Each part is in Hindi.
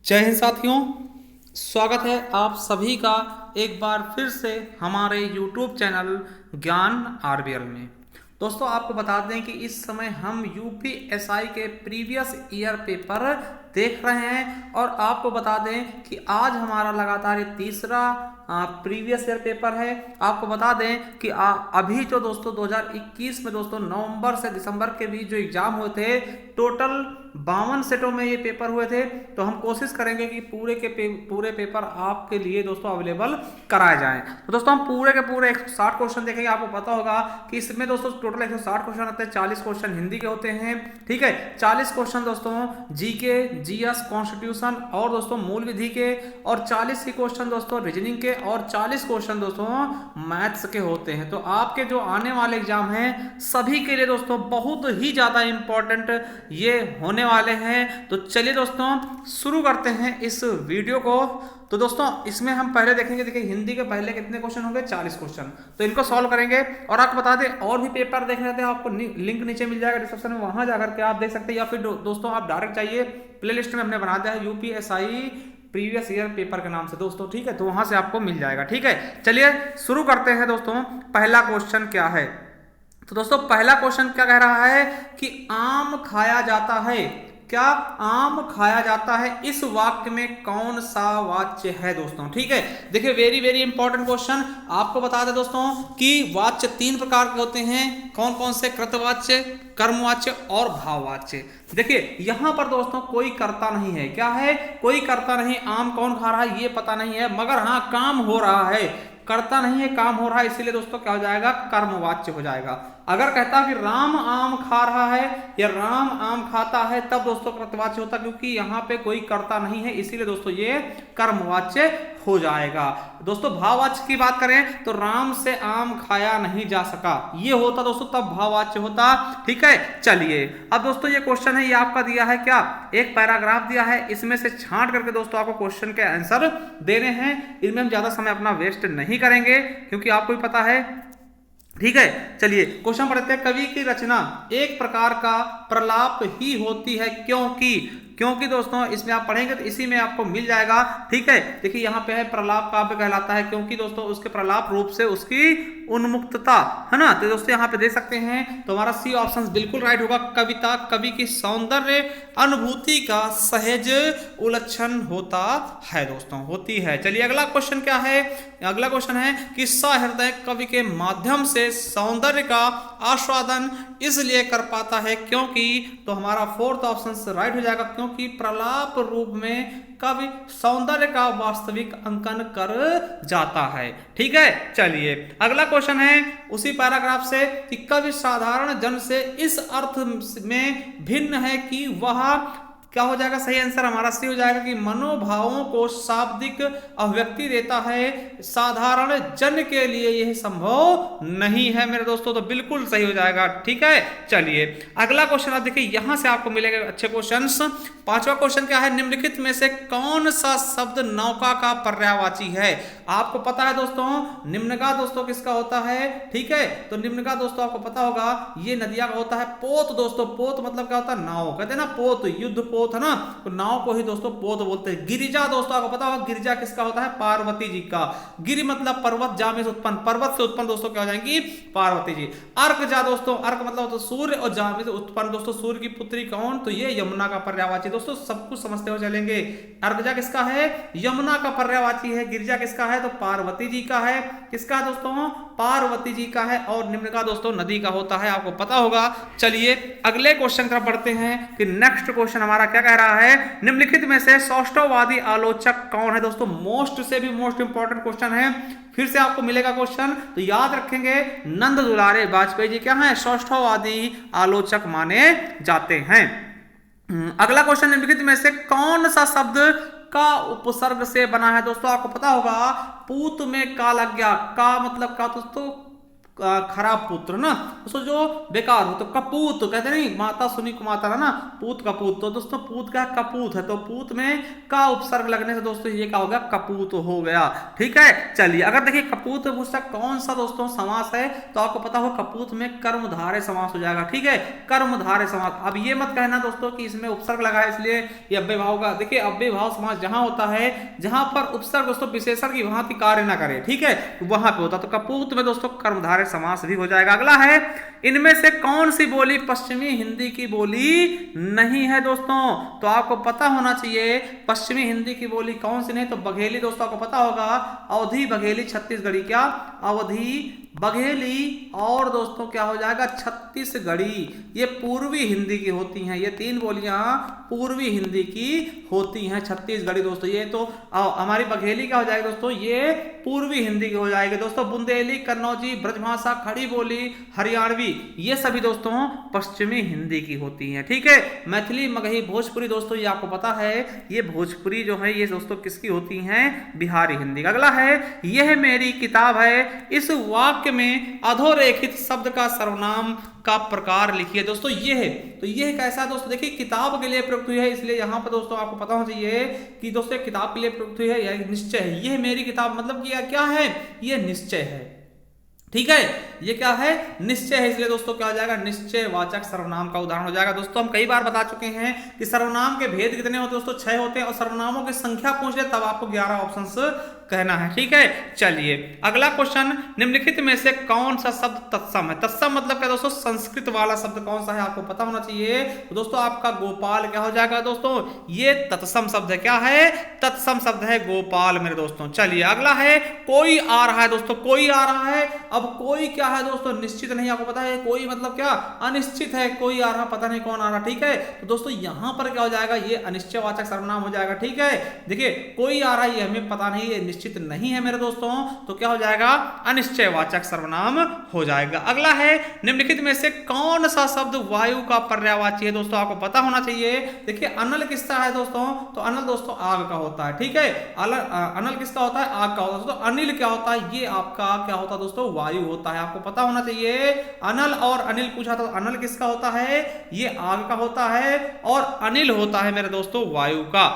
जय हिंद साथियों, स्वागत है आप सभी का एक बार फिर से हमारे YouTube चैनल ज्ञान आरबीएल में। दोस्तों आपको बता दें कि इस समय हम यूपीएसआई के प्रीवियस ईयर पेपर देख रहे हैं और आपको बता दें कि आज हमारा लगातार ये तीसरा प्रीवियस ईयर पेपर है। आपको बता दें कि अभी जो दोस्तों 2021 में दोस्तों नवंबर से दिसंबर के बीच जो एग्जाम हुए थे, टोटल 52 सेटों में ये पेपर हुए थे। तो हम कोशिश करेंगे कि पूरे पेपर आपके लिए दोस्तों अवेलेबल कराए जाएं। तो दोस्तों हम पूरे के पूरे 160 क्वेश्चन देखेंगे। आपको पता होगा कि इसमें दोस्तों टोटल 160 क्वेश्चन आते हैं, 40 क्वेश्चन हिंदी के होते हैं, ठीक है। 40 क्वेश्चन दोस्तों जीके, जीएस, कॉन्स्टिट्यूशन और दोस्तों मूल विधि के, और 40 ही क्वेश्चन दोस्तों रीजनिंग के, और 40 क्वेश्चन दोस्तों मैथ्स के होते हैं। तो आपके जो आने वाले एग्जाम हैं सभी के लिए दोस्तों बहुत ही ज्यादा इंपॉर्टेंट ये होने वाले हैं। तो चलिए दोस्तों शुरू करते हैं इस वीडियो को। तो दोस्तों इसमें हम पहले देखेंगे, देखिए हिंदी के पहले कितने क्वेश्चन होंगे, 40 क्वेश्चन। तो इनको सॉल्व करेंगे। और आपको बता दें और भी पेपर देखने थे, आपको लिंक नीचे मिल जाएगा डिस्क्रिप्शन में, वहां जाकर के आप देख सकते हैं, या फिर दोस्तों आप डायरेक्ट जाइए प्लेलिस्ट में हमने बना दिया है यूपीएसआई प्रीवियस ईयर पेपर के नाम से दोस्तों, ठीक है। तो वहां से आपको मिल जाएगा, ठीक है। चलिए शुरू करते हैं दोस्तों। पहला क्वेश्चन क्या है? तो दोस्तों पहला क्वेश्चन क्या कह रहा है कि आम खाया जाता है। क्या आम खाया जाता है? इस वाक्य में कौन सा वाच्य है दोस्तों, ठीक है। देखिए वेरी वेरी इंपॉर्टेंट क्वेश्चन। आपको बता दें दोस्तों कि वाच्य 3 प्रकार के होते हैं। कौन कौन से? कृतवाच्य, कर्मवाच्य और भाववाच्य। देखिए यहां पर दोस्तों कोई कर्ता नहीं है। क्या है? कोई कर्ता नहीं। आम कौन खा रहा है ये पता नहीं है, मगर हाँ काम हो रहा है। कर्ता नहीं है, काम हो रहा है, इसीलिए दोस्तों क्या हो जाएगा? कर्मवाच्य हो जाएगा। अगर कहता कि राम आम खा रहा है या राम आम खाता है, तब दोस्तों कृतवाच्य होता, क्योंकि यहाँ पे कोई कर्ता नहीं है, इसीलिए दोस्तों ये कर्मवाच्य हो जाएगा। दोस्तों भाववाच्य की बात करें तो राम से आम खाया नहीं जा सका, ये होता दोस्तों, तब भाववाच्य होता, ठीक है। चलिए अब दोस्तों ये क्वेश्चन है, ये आपका दिया है क्या, एक पैराग्राफ दिया है, इसमें से छांट करके दोस्तों आपको क्वेश्चन के आंसर देने हैं। इनमें हम ज्यादा समय अपना वेस्ट नहीं करेंगे क्योंकि आपको भी पता है, ठीक है। चलिए क्वेश्चन पढ़ते हैं। कवि की रचना एक प्रकार का प्रलाप ही होती है, क्योंकि दोस्तों इसमें आप पढ़ेंगे तो इसी में आपको मिल जाएगा, ठीक है। देखिए यहाँ पे है प्रलाप काव्य कहलाता है, क्योंकि दोस्तों उसके प्रलाप रूप से उसकी उन्मुक्तता है ना। तो दोस्तों यहाँ पे देख सकते हैं, तो हमारा सी ऑप्शन बिल्कुल राइट होगा। कविता कवि की सौंदर्य अनुभूति का सहज उल्लक्षण होता है दोस्तों, होती है। चलिए अगला क्वेश्चन क्या है? अगला क्वेश्चन है कि सहृदय कवि के माध्यम से सौंदर्य का आस्वादन इसलिए कर पाता है क्योंकि, तो हमारा फोर्थ ऑप्शन राइट हो जाएगा, क्योंकि प्रलाप रूप में कवि सौंदर्य का वास्तविक अंकन कर जाता है, ठीक है। चलिए अगला क्वेश्चन है उसी पैराग्राफ से कि कवि साधारण जन से इस अर्थ में भिन्न है कि वह, क्या हो जाएगा? सही आंसर हमारा सी हो जाएगा कि मनोभावों को शाब्दिक अभिव्यक्ति देता है, साधारण जन के लिए यह संभव नहीं है मेरे दोस्तों। तो बिल्कुल सही हो जाएगा, ठीक है। चलिए अगला क्वेश्चन आप देखिए, यहां से आपको मिलेंगे अच्छे क्वेश्चंस। पांचवा क्वेश्चन क्या है? निम्नलिखित में से कौन सा शब्द नौका का पर्यायवाची है? आपको पता है दोस्तों निम्नगा दोस्तों किसका होता है, ठीक है। तो निम्नगा दोस्तों आपको पता होगा ये नदिया का होता है। पोत दोस्तों, पोत मतलब क्या होता है? नाव, कहते हैं ना पोत, युद्ध पोत है ना, तो नाव को ही दोस्तों पोत बोलते हैं। गिरिजा दोस्तों आपको पता होगा गिरिजा किसका होता है? पार्वती जी का। गिरि मतलब पर्वत, जा में से उत्पन्न, पर्वत से उत्पन्न दोस्तों क्या हो जाएंगी? पार्वती जी। अर्क जा दोस्तों, अर्क मतलब तो सूर्य, और जा में से उत्पन्न दोस्तों सूर्य की पुत्री कौन? तो ये यमुना का पर्यायवाची। दोस्तों सब कुछ समझते हो चलेंगे। अर्कजा किसका है? यमुना का पर्यायवाची है। गिरिजा किसका है? तो पार्वती जी का है। किसका दोस्तों? पार्वती जी का है। और निम्न का दोस्तों नदी का होता है, आपको पता होगा। चलिए अगले क्वेश्चन का पढ़ते हैं कि नेक्स्ट क्वेश्चन हमारा क्या कह रहा है? निम्नलिखित में से सौष्ठववादी आलोचक कौन है? दोस्तों मोस्ट से भी मोस्ट इंपॉर्टेंट क्वेश्चन है, फिर से आपको मिलेगा क्वेश्चन, तो याद रखेंगे नंद दुलारे वाजपेयी जी क्या है? सौष्ठववादी आलोचक माने जाते हैं। अगला क्वेश्चन, निम्नलिखित में से कौन सा शब्द का उपसर्ग से बना है? दोस्तों आपको पता होगा पूत में का लग गया। का मतलब क्या दोस्तों? खराब पुत्र ना दोस्तों, जो बेकार हो। तो कपूत कहते नहीं, माता सुनी कुमाता है ना, पूत कपूत। तो दोस्तों पूत क्या कपूत है, तो पूत में का उपसर्ग लगने से दोस्तों ये क्या हो गया, कपूत हो गया। ठीक है, चलिए अगर देखिए कपूत पूछता कौन सा दोस्तों समास है, तो आपको पता हो कपूत में कर्मधारय समास हो जाएगा। ठीक है, कर्मधारय समास। अब ये मत कहना दोस्तों कि इसमें उपसर्ग लगा है इसलिए ये अव्यय भाव का। देखिए अव्यय भाव समास जहां होता है जहां पर उपसर्ग दोस्तों विशेषण की भांति कार्य ना करे, ठीक है, वहां पे होता। तो कपूत में दोस्तों कर्मधारय समास भी हो जाएगा। अगला है, इनमें से कौन सी बोली पश्चिमी हिंदी की बोली नहीं है दोस्तों, तो आपको पता होना चाहिए पश्चिमी हिंदी की बोली कौन सी नहीं। तो बघेली दोस्तों आपको पता होगा, अवधी बघेली छत्तीसगढ़ी, क्या अवधी बघेली और दोस्तों क्या हो जाएगा छत्तीसगढ़ी, ये पूर्वी हिंदी की होती हैं। ये तीन बोलियां पूर्वी हिंदी की होती हैं, छत्तीसगढ़ी दोस्तों। ये तो हमारी बघेली क्या हो जाएगी दोस्तों, ये पूर्वी हिंदी की हो जाएगी दोस्तों। बुंदेली, कन्नौजी, ब्रजभाषा, खड़ी बोली, हरियाणवी, ये सभी दोस्तों पश्चिमी हिंदी की होती हैं। ठीक है, मैथिली, मगही, भोजपुरी दोस्तों ये आपको पता है, ये भोजपुरी जो है ये दोस्तों किसकी होती हैं, बिहारी हिंदी। अगला है, यह मेरी किताब है, इस वाक्य में अधोरेखित शब्द का सर्वनाम का प्रकार लिखिए। दोस्तों ये है, तो ये कैसा है दोस्तों, देखिए किताब के लिए प्रयुक्त हुई है, इसलिए यहां पर दोस्तों आपको पता होना चाहिए कि दोस्तों किताब के लिए प्रयुक्त हुई है या निश्चय है। यह मेरी किताब मतलब कि क्या है, ये निश्चय है। ठीक है, ये क्या है, निश्चय है, इसलिए दोस्तों क्या हो जाएगा, निश्चयवाचक सर्वनाम का उदाहरण हो जाएगा। दोस्तों हम कई बार बता चुके हैं कि सर्वनाम के भेद कितने होते हैं दोस्तों, 6 होते हैं, और सर्वनामों की संख्या पूछ ले तब आपको 11 ऑप्शंस कहना है। ठीक है, चलिए अगला क्वेश्चन, निम्नलिखित में से कौन सा शब्द तत्सम है। तत्सम मतलब क्या दोस्तों, संस्कृत वाला शब्द कौन सा है आपको पता होना चाहिए। तो दोस्तों आपका गोपाल क्या हो जाएगा दोस्तों, ये तत्सम शब्द है। क्या है, तत्सम शब्द है गोपाल मेरे दोस्तों। चलिए अगला है, कोई आ रहा है दोस्तों, कोई आ रहा है। अब कोई क्या है दोस्तों, निश्चित नहीं, आपको पता है कोई मतलब क्या, अनिश्चित है, कोई आ रहा पता नहीं कौन आ रहा। ठीक है, तो दोस्तों यहां पर क्या हो जाएगा, ये अनिश्चयवाचक सर्वनाम हो जाएगा। ठीक है, देखिए कोई आ रहा है, ये हमें पता नहीं, ये निश्चित नहीं है मेरे दोस्तों, तो क्या हो जाएगा, अनिश्चयवाचक सर्वनाम हो जाएगा। अगला है, निम्नलिखित में से कौन सा शब्द वायु का पर्यायवाची है। दोस्तों आपको पता होना चाहिए, देखिए अनल किसका है दोस्तों, तो अनल दोस्तों आग का होता है। ठीक है, अनल किसका होता है, आग का होता है। दोस्तों अनिल क्या होता है, ये आपका क्या होता है दोस्तों, वायु होता है। आपको पता होना चाहिए, अनल और अनिल पूछा तो अनल किसका होता है, ये आग का होता है, और अनिल होता है मेरे दोस्तों वायु का।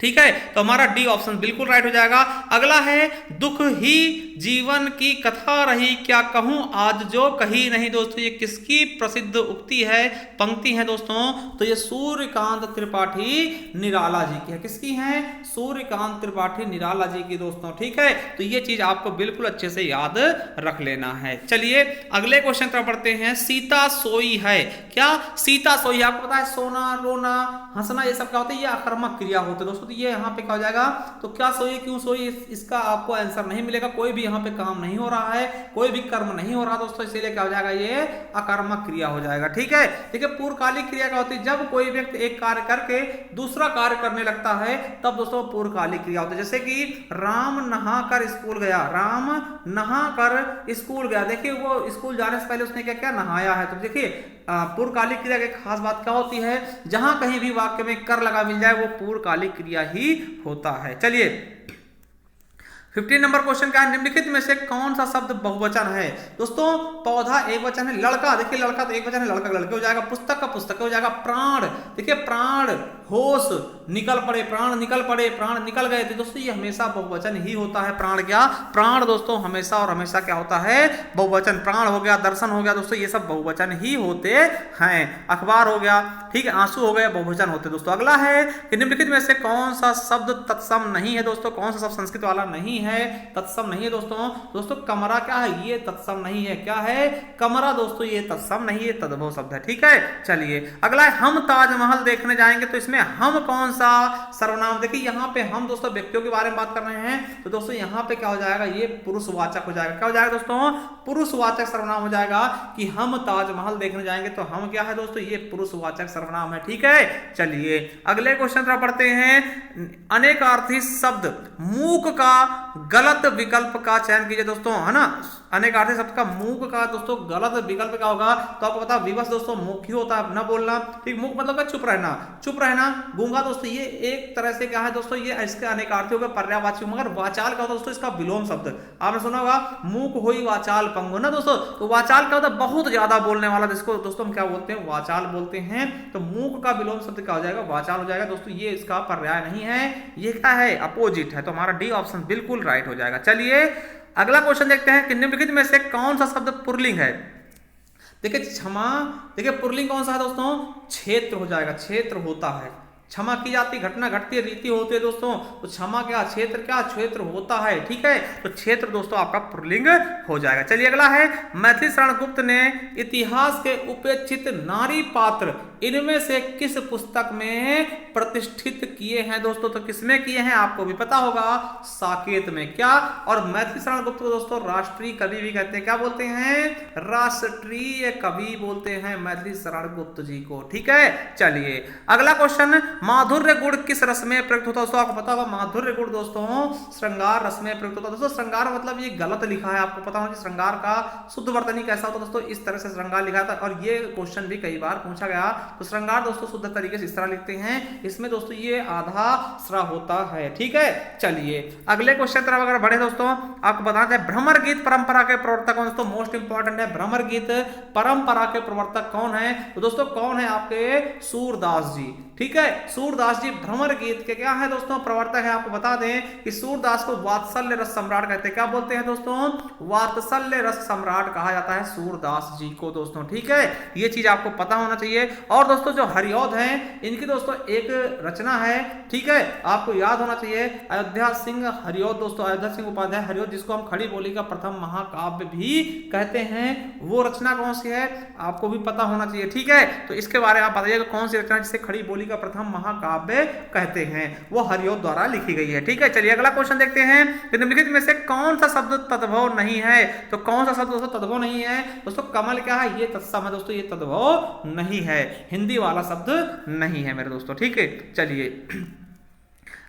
ठीक है, तो हमारा डी ऑप्शन बिल्कुल राइट हो जाएगा। अगला है, दुख ही जीवन की कथा रही, क्या कहूं आज जो कही नहीं। दोस्तों ये किसकी प्रसिद्ध उक्ति है, पंक्ति है दोस्तों, तो ये सूर्यकांत त्रिपाठी निराला जी की है। किसकी है, सूर्यकांत त्रिपाठी निराला जी की दोस्तों। ठीक है, तो ये चीज आपको बिल्कुल अच्छे से याद रख लेना है। चलिए अगले क्वेश्चन तरफ बढ़ते हैं, सीता सोई है। क्या सीता सोई, आपको पता है सोना, रोना, हंसना, ये सब क्या होता है, ये आकर्मक क्रिया होते हैं दोस्तों। तो ये यहाँ पे क्या हो जाएगा, तो क्या सोई, क्यों सोई, इसका आपको आंसर नहीं मिलेगा। कोई भी यहाँ पे काम नहीं हो रहा है, कोई भी कर्म नहीं हो रहा दोस्तों, इसीलिए क्या हो जाएगा, ये अकर्मक क्रिया हो जाएगा। ठीक है, देखिए पूर्वकालिक क्रिया क्या होती है, जब कोई व्यक्ति एक कार्य करके दूसरा कार्य करने लगता है तब दोस्तों पूर्वकालिक क्रिया होती है। जैसे कि राम नहाकर स्कूल गया, राम नहाकर स्कूल गया। देखिए वो स्कूल जाने से पहले उसने क्या क्या नहाया है। तो देखिए पूर्वकालिक क्रिया की खास बात क्या होती है, जहां कहीं भी वाक्य में कर लगा मिल जाए वो पूर्वकालिक क्रिया ही होता है। चलिए 15 नंबर क्वेश्चन क्या है, निम्नलिखित में से कौन सा शब्द बहुवचन है। दोस्तों पौधा एक वचन है, लड़का, देखिए लड़का तो एक वचन है, लड़का लड़के हो जाएगा, पुस्तक का पुस्तक हो जाएगा, प्राण, देखिए प्राण, होश, निकल पड़े, प्राण निकल पड़े, प्राण निकल गए। तो दोस्तों ये हमेशा बहुवचन ही होता है। प्राण क्या, प्राण दोस्तों हमेशा और हमेशा क्या होता है, बहुवचन। प्राण हो गया, दर्शन हो गया दोस्तों, ये सब बहुवचन ही होते हैं। अखबार हो गया, ठीक है, आंसू हो गया, बहुवचन होते दोस्तों। अगला है कि निम्नलिखित में से कौन सा शब्द तत्सम नहीं है। दोस्तों कौन सा शब्द संस्कृत वाला नहीं है, तत्सम नहीं है दोस्तों। दोस्तों कमरा क्या है, ये तत्सम नहीं है। क्या है, कमरा दोस्तों ये तत्सम नहीं है, तद्भव शब्द है। ठीक है, चलिए अगला है, हम ताजमहल देखने जाएंगे। तो इसमें हम कौन सा सर्वनाम, देखिए यहाँ पे हम दोस्तों व्यक्तियों के बारे में बात कर रहे हैं, तो दोस्तों यहाँ पे क्या हो जाएगा, ये पुरुषवाचक हो जाएगा। क्या हो जाएगा दोस्तों, पुरुषवाचक सर्वनाम हो जाएगा कि हम ताजमहल देखने जाएंगे। तो हम क्या है दोस्तों, ये पुरुषवाचक सर्वनाम है। ठीक है, चलिए अगले क्वेश्चन तरफ पढ़ते हैं, अनेकार्थी शब्द मूक का गलत विकल्प का चयन कीजिए दोस्तों, है ना। अनेकार्थी शब्द का मूक का दोस्तों गलत विकल्प क्या होगा, तो आपको पता विवश दोस्तों मुख ही होता है, न बोलना, ठीक। मुख मतलब क्या, चुप रहना, चुप रहना। गूंगा दोस्तों ये एक तरह से क्या है दोस्तों, ये इसके अनेकार्थी हो गए पर्यायवाची, मगर वाचाल का होता है दोस्तों इसका विलोम शब्द, आपने सुना होगा मूक होई वाचाल पंगु ना दोस्तों। तो वाचाल का होता है बहुत ज्यादा बोलने वाला, जिसको दोस्तों हम क्या बोलते हैं, वाचाल बोलते हैं। तो मूक का विलोम शब्द क्या हो जाएगा, वाचाल हो जाएगा दोस्तों। ये इसका पर्याय नहीं है, ये क्या है, अपोजिट है। तो हमारा डी ऑप्शन बिल्कुल राइट हो जाएगा। चलिए अगला क्वेश्चन देखते हैं कि निम्नलिखित में से कौन सा शब्द पुल्लिंग है। देखिए क्षमा, देखिए पुल्लिंग कौन सा है दोस्तों, क्षेत्र हो जाएगा, क्षेत्र होता है। क्षमा की जाती, घटना घटती है, रीति होती है दोस्तों। तो क्षमा क्या, क्षेत्र क्या, क्षेत्र होता है, ठीक है। तो क्षेत्र दोस्तों आपका पुल्लिंग हो जाएगा। चलिए अगला है, मैथिली शरण गुप्त ने इतिहास के उपेक्षित नारी पात्र इनमें से किस पुस्तक में प्रतिष्ठित किए हैं दोस्तों। तो किसमें किए हैं आपको भी पता होगा, साकेत में। क्या, और मैथिली शरण गुप्त को दोस्तों राष्ट्रीय कवि भी कहते हैं, क्या बोलते हैं, राष्ट्रीय कवि बोलते हैं मैथिली शरण गुप्त जी को, ठीक है। चलिए अगला क्वेश्चन, माधुर्य गुण किस रस में प्रयुक्त होता है दोस्तों। आपको पता होगा माधुर्य गुण दोस्तों श्रृंगार रस में प्रयुक्त होता है दोस्तों। श्रृंगार मतलब ये गलत लिखा है, आपको पता होगा कि श्रृंगार का शुद्ध वर्तनी कैसा होता है दोस्तों, इस तरह से श्रृंगार लिखा था। और ये क्वेश्चन भी कई बार पूछा गया। तो श्रृंगार दोस्तों शुद्ध तरीके से इस तरह लिखते हैं, इसमें दोस्तों ये आधा स्रा होता है, ठीक है। चलिए अगले क्वेश्चन तरफ अगर बढ़े दोस्तों, आपको बताते हैं भ्रमर गीत परंपरा के प्रवर्तक कौन दोस्तों, मोस्ट इंपॉर्टेंट है। भ्रमर गीत परंपरा के प्रवर्तक कौन है, तो दोस्तों कौन है आपके, सूरदास जी, ठीक है। सूरदास जी भ्रमर गीत के क्या है दोस्तों, प्रवर्तक है। आपको बता दें कि सूरदास को वात्सल्य रस सम्राट कहते हैं, क्या बोलते हैं दोस्तों, वात्सल्य रस सम्राट कहा जाता है सूरदास जी को दोस्तों, ठीक है। ये चीज आपको पता होना चाहिए। और दोस्तों जो हरिऔध हैं, इनकी दोस्तों एक रचना है, ठीक है, आपको याद होना चाहिए, अयोध्या सिंह हरिऔध दोस्तों, अयोध्या सिंह उपाध्याय हरिऔध, जिसको हम खड़ी बोली का प्रथम महाकाव्य भी कहते हैं। वो रचना कौन सी है आपको भी पता होना चाहिए, ठीक है। तो इसके बारे में आप बताइएगा कौन सी रचना जिसे खड़ी बोली का प्रथम महाकाव्य कहते हैं, वो हरिऔध द्वारा लिखी गई है, ठीक है। चलिए अगला क्वेश्चन देखते हैं, निम्नलिखित में से कौन सा शब्द तद्भव नहीं है। तो कौन सा शब्द दोस्तों तद्भव नहीं है दोस्तों, कमल क्या है, ये तत्सम है दोस्तों, ये तद्भव नहीं है, हिंदी वाला शब्द नहीं है मेरे दोस्तों, ठीक है। चलिए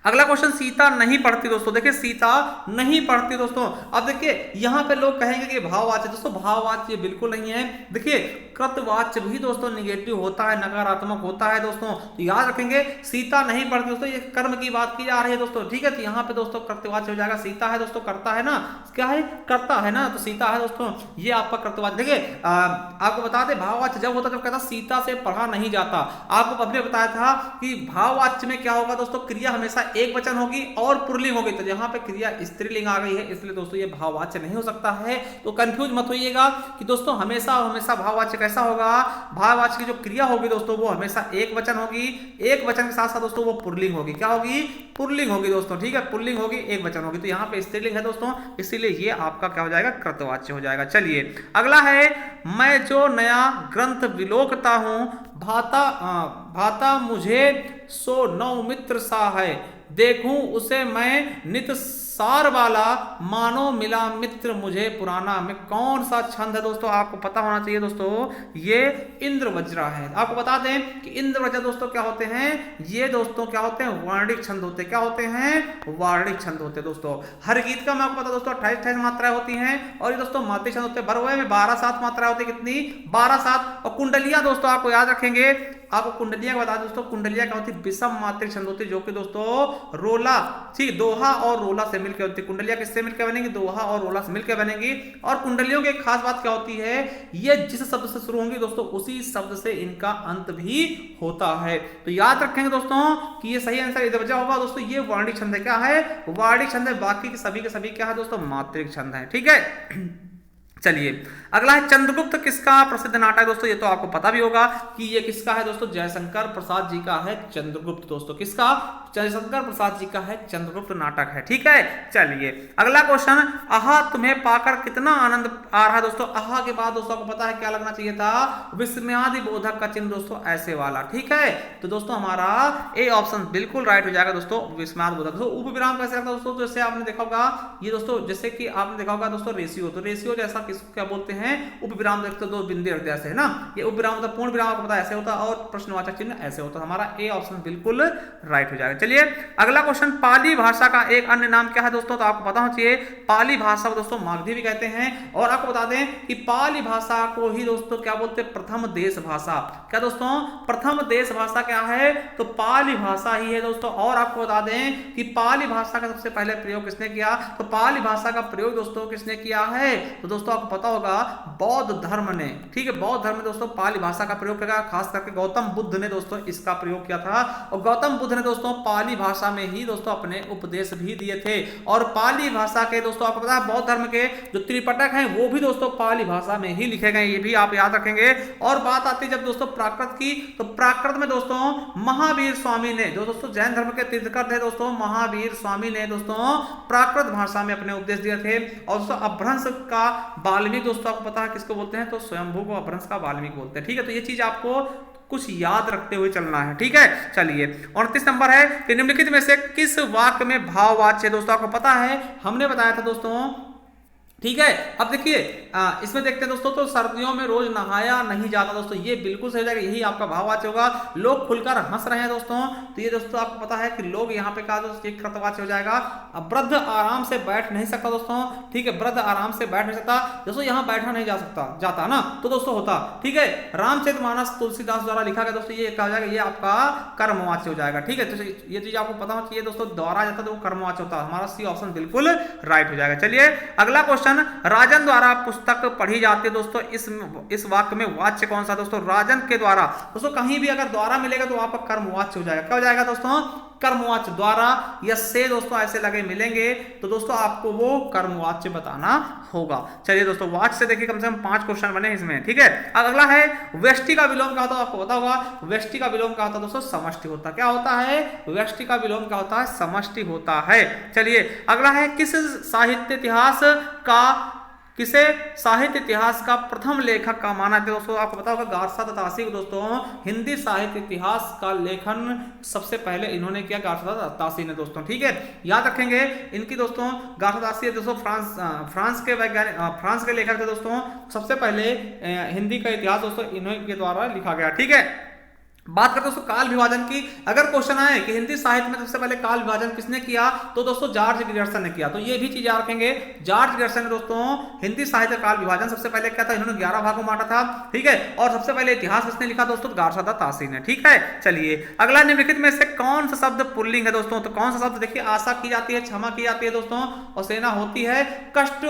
अगला क्वेश्चन, सीता नहीं पढ़ती दोस्तों। देखिए सीता नहीं पढ़ती दोस्तों। अब देखिए यहां पे लोग कहेंगे कि भाववाच्य, दोस्तों भाववाच्य बिल्कुल नहीं है। देखिए कृतवाच्य भी दोस्तों निगेटिव होता है, नकारात्मक होता है दोस्तों। तो याद रखेंगे सीता नहीं पढ़ती दोस्तों, ये कर्म की बात की जा रही है दोस्तों, ठीक है। तो यहाँ पे दोस्तों कृतवाच्य हो जाएगा, सीता है दोस्तों, करता है ना, क्या है, करता है ना, तो सीता है दोस्तों, ये आपका कृतवाच्य। देखिए आपको बता दें भाववाच्य जब होता, जब कहता सीता से पढ़ा नहीं जाता। आपको अपने बताया था कि भाववाच्य में क्या होगा दोस्तों, क्रिया हमेशा एक वचन होगी और पुल्लिंग होगी। तो यहाँ पे क्रिया स्त्रीलिंग आ गई है, इसलिए दोस्तों ये भाववाच्य नहीं हो सकता है। तो कंफ्यूज मत होइएगा कि दोस्तों हमेशा हमेशा भाववाच्य कैसा होगा, भाववाच्य की जो क्रिया होगी दोस्तों वो हमेशा एक वचन होगी, एक वचन के साथ साथ दोस्तों वो पुल्लिंग होगी, क्या होगी, पुल्लिंग होगी दोस्तों, ठीक है। पुल्लिंग होगी, एक वचन होगी। तो यहाँ पे स्त्रीलिंग है दोस्तों, इसीलिए ये आपका क्या हो जाएगा, कृतवाच्य हो जाएगा। चलिए अगला है, मैं जो नया ग्रंथ विलोकता हूं, भाता मुझे सो नौ मित्र सा है, देखूं उसे मैं नित सार वाला, मानो मिला मित्र मुझे पुराना। में कौन सा छंद है दोस्तों, आपको पता होना चाहिए दोस्तों, ये इंद्र वज्रा है। आपको बता दें कि इंद्र वज्रा दोस्तों क्या होते हैं, ये दोस्तों क्या होते हैं, वर्णिक छंद होते हैं, क्या होते हैं, वर्णिक छंद होते हैं दोस्तों। हर गीत का मैं आपको पता दोस्तों 28 मात्राएं होती हैं, और ये दोस्तों मात्रिक छंद होते हैं। बरवे में 12-7 मात्राएं होती है, कितनी, 12-7। और कुंडलियां दोस्तों आपको याद रखेंगे, आपको कुंडलियां बता दोस्तों, कुंडलियां क्या होती है, विषम मात्रिक छंद होती है, जो कि दोस्तों रोला, ठीक, दोहा और रोला से मिलकर होती है। कुंडलियां किससे मिलकर बनेगी, दोहा और रोला से मिलकर बनेगी। और कुंडलियों की एक खास बात क्या होती है, ये जिस शब्द से शुरू होंगी दोस्तों उसी शब्द से इनका अंत भी होता है। तो याद रखेंगे दोस्तों कि ये सही आंसर इधर वजह होगा दोस्तों, ये वर्णिक छंद है, क्या है, वर्णिक छंद है। बाकी के सभी क्या है दोस्तों, मात्रिक छंद है, ठीक है। चलिए अगला है, चंद्रगुप्त किसका प्रसिद्ध नाटक है दोस्तों। ये तो आपको पता भी होगा कि ये किसका है दोस्तों, जयशंकर प्रसाद जी का है चंद्रगुप्त दोस्तों। किसका, जयशंकर प्रसाद जी का है चंद्रगुप्त नाटक है, ठीक है। चलिए अगला क्वेश्चन, आहा तुम्हें पाकर कितना आनंद आ रहा है दोस्तों। आहा के बाद दोस्तों आपको पता है क्या लगना चाहिए था, विस्मयादि बोधक का चिन्ह दोस्तों, ऐसे वाला, ठीक है। तो दोस्तों हमारा ए ऑप्शन बिल्कुल राइट हो जाएगा दोस्तों, विस्मयादि बोधक। उप विराम कैसे लगता है दोस्तों, जैसे आपने देखा होगा, ये दोस्तों जैसे कि आपने देखा होगा दोस्तों रेशियो, तो रेशियो जैसा किसको क्या बोलते हैं, उपविराम देखते दो बिंदु रखते ऐसे है ना, ये उपविराम मतलब पूर्ण विराम आपको पता है ऐसे होता है, और प्रश्नवाचक चिन्ह ऐसे होता है। हमारा ए ऑप्शन बिल्कुल राइट हो जाएगा। चलिए अगला क्वेश्चन, पाली भाषा का एक अन्य नाम क्या है दोस्तों, तो आपको पता होना चाहिए पाली भाषा को दोस्तों मागधी भी कहते हैं, और आपको बता दें कि पाली भाषा को ही दोस्तों क्या बोलते हैं, प्रथम देश भाषा। क्या दोस्तों, प्रथम देश भाषा क्या है, तो पाली भाषा ही है दोस्तों। और आपको बता दें कि पाली भाषा का सबसे पहले प्रयोग किसने किया, तो पाली भाषा का प्रयोग दोस्तों किसने किया है, तो दोस्तों आपको पता होगा बौद्ध धर्म ने, ठीक है, बौद्ध धर्म में दोस्तों पाली भाषा का प्रयोग किया, खास करके गौतम बुद्ध ने दोस्तों इसका प्रयोग किया था, और गौतम बुद्ध ने दोस्तों पाली भाषा में ही दोस्तों अपने उपदेश भी दिए थे। और पाली भाषा के दोस्तों आपको पता है बौद्ध धर्म के जो त्रिपिटक हैं वो भी दोस्तों पाली भाषा में ही लिखे गए, ये भी आप याद रखेंगे। और बात आती है जब दोस्तों प्राकृत की, तो प्राकृत में दोस्तों महावीर स्वामी ने, जो दोस्तों जैन धर्म के तीर्थकर थे दोस्तों, महावीर स्वामी ने दोस्तों प्राकृत भाषा में अपने उपदेश दिए थे। और दोस्तों अपभ्रंश का वाल्मीकि दोस्तों आपको पता है किसको बोलते हैं, तो स्वयंभू को अपभ्रंश का वाल्मीकि बोलते हैं, ठीक है। तो ये चीज आपको कुछ याद रखते हुए चलना है, ठीक है। चलिए 29 नंबर है कि निम्नलिखित में से किस वाक्य में भाववाच्य, दोस्तों आपको पता है हमने बताया था दोस्तों, ठीक है। अब देखिए इसमें देखते हैं दोस्तों, तो सर्दियों में रोज नहाया नहीं जाता दोस्तों, ये बिल्कुल सही जाएगा, यही आपका भाववाच्य होगा। लोग खुलकर हंस रहे हैं दोस्तों, तो ये दोस्तों आपको पता है कि लोग यहाँ पे कहा दोस्तों ये कृतवाच्य हो जाएगा। अब वृद्ध आराम से बैठ नहीं सकता दोस्तों, ठीक है, वृद्ध आराम से बैठ नहीं सकता, दोस्तों यहाँ बैठा नहीं जा सकता जाता ना, तो दोस्तों होता, ठीक है, रामचरितमानस तुलसीदास द्वारा लिखा गया दोस्तों, ये कहा जाएगा, ये आपका कर्मवाच्य हो जाएगा, ठीक है। तो ये चीज आपको पता होना चाहिए दोस्तों, द्वारा जाता तो वो कर्मवाच्य होता है, हमारा सी ऑप्शन बिल्कुल राइट हो जाएगा। चलिए अगला क्वेश्चन, राजन द्वारा पुस्तक पढ़ी जाती है दोस्तों, इस वाक्य में वाच्य कौन सा दोस्तों, राजन के द्वारा। दोस्तों कहीं भी अगर द्वारा मिलेगा तो आपका कर्मवाच्य हो जाएगा, क्या हो जाएगा दोस्तों, कर्मवाच्य। द्वारा या से दोस्तों ऐसे लगे मिलेंगे तो दोस्तों आपको वो कर्मवाच्य बताना होगा। चलिए दोस्तों वाच्य से देखिए कम से कम 5 क्वेश्चन बने इसमें, ठीक है। अगला है व्यष्टि का विलोम क्या होता है, आपको पता होगा व्यष्टि का विलोम क्या होता है दोस्तों, समष्टि होता है। क्या होता है, व्यष्टि का विलोम क्या होता है, समष्टि होता है। चलिए अगला है, किसे साहित्य इतिहास का प्रथम लेखक का माना है दोस्तों, आपको पता होगा गारसा दत्तासी को दोस्तों हिंदी साहित्य इतिहास का लेखन सबसे पहले इन्होंने किया, गारसा दत्तासी ने दोस्तों, ठीक है, याद रखेंगे इनकी दोस्तों। गारसा दत्तासी दोस्तों फ्रांस के वैज्ञानिक, फ्रांस के लेखक थे दोस्तों, सबसे पहले हिंदी का इतिहास दोस्तों इन्हीं के द्वारा लिखा गया, ठीक है। बात करते दोस्तों काल विभाजन की, अगर क्वेश्चन आए कि हिंदी साहित्य में सबसे पहले काल विभाजन किसने किया, तो दोस्तों जॉर्ज ग्रियर्सन ने किया, तो ये भी चीज याद रखेंगे। जॉर्ज ग्रियर्सन ने दोस्तों हिंदी साहित्य काल विभाजन सबसे पहले किया था, इन्होंने 11 भागों में बांटा था, ठीक है। और सबसे पहले इतिहास किसने लिखा दोस्तों, गारसा दत्तासी ने, ठीक है। चलिए अगला, निम्नलिखित में से कौन सा शब्द पुल्लिंग है दोस्तों, तो कौन सा शब्द, देखिए आशा की जाती है, क्षमा की जाती है दोस्तों, और सेना होती है, कष्ट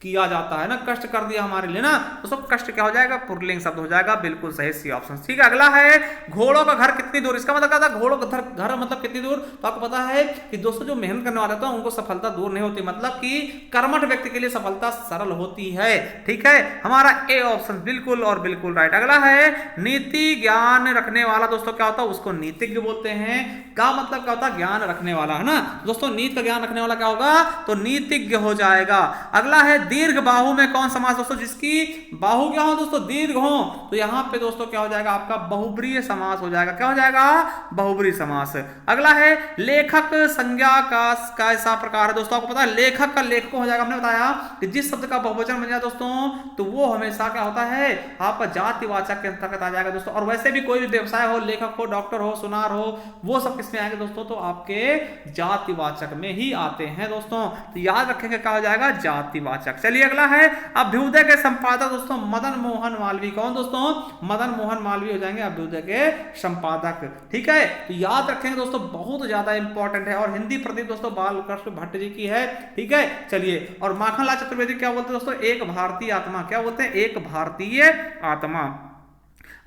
किया जाता है ना, कष्ट कर दिया हमारे लिए ना, दोस्तों कष्ट क्या हो जाएगा, पुल्लिंग शब्द हो जाएगा, बिल्कुल सही सी ऑप्शन, ठीक है। अगला है घोड़ों का घर कितनी दूर, इसका मतलब क्या था, घोड़ों का घर मतलब कितनी दूर, तो आपको पता है कि दोस्तों जो मेहनत करने वाले होते हैं उनको सफलता दूर नहीं होती, मतलब कि कर्मठ व्यक्ति के लिए सफलता सरल होती है, ठीक है। हमारा ए ऑप्शन बिल्कुल और बिल्कुल राइट। अगला है नीति ज्ञान रखने वाला, दोस्तों क्या होता है, उसको नीतिज्ञ बोलते हैं। का मतलब क्या होता है, ज्ञान रखने वाला, है ना दोस्तों, नीति का ज्ञान रखने वाला क्या होगा, तो नीतिज्ञ हो जाएगा। अगला है दीर्घ बाहु में कौन समास दोस्तों, जिसकी बाहु क्या हो दोस्तों, दीर्घ हो, तो यहां पे दोस्तों क्या हो जाएगा, आपका बहुब्रीय समास हो जाएगा, क्या हो जाएगा, बहुब्रीय समास। अगला है लेखक संज्ञा का ऐसा प्रकार है दोस्तों, आपको पता है लेखक का लेखक हो जाएगा, हमने बताया कि जिस शब्द का बहुवचन बन जाए दोस्तों तो वो हमेशा क्या होता है, आपका जातिवाचक के अंतर्गत आ जाएगा दोस्तों। और वैसे भी कोई भी व्यवसाय हो, लेखक हो, डॉक्टर हो, सुनार हो, वो सब किसमें आएंगे दोस्तों, तो आपके जातिवाचक में ही आते हैं दोस्तों, तो याद रखेंगे क्या हो जाएगा, जातिवाचक। चलिए अगला है अभ्युदय के संपादक दोस्तों मदन मोहन मालवीय, कौन दोस्तों, मदन मोहन मालवीय हो जाएंगे अभ्युदय के संपादक, ठीक है। तो याद रखेंगे दोस्तों, बहुत ज्यादा इंपॉर्टेंट है, और हिंदी प्रदीप दोस्तों बालकृष्ण भट्ट जी की है, ठीक है। चलिए और माखनलाल चतुर्वेदी क्या बोलते हैं दोस्तों, एक भारतीय आत्मा, क्या बोलते हैं, एक भारतीय आत्मा।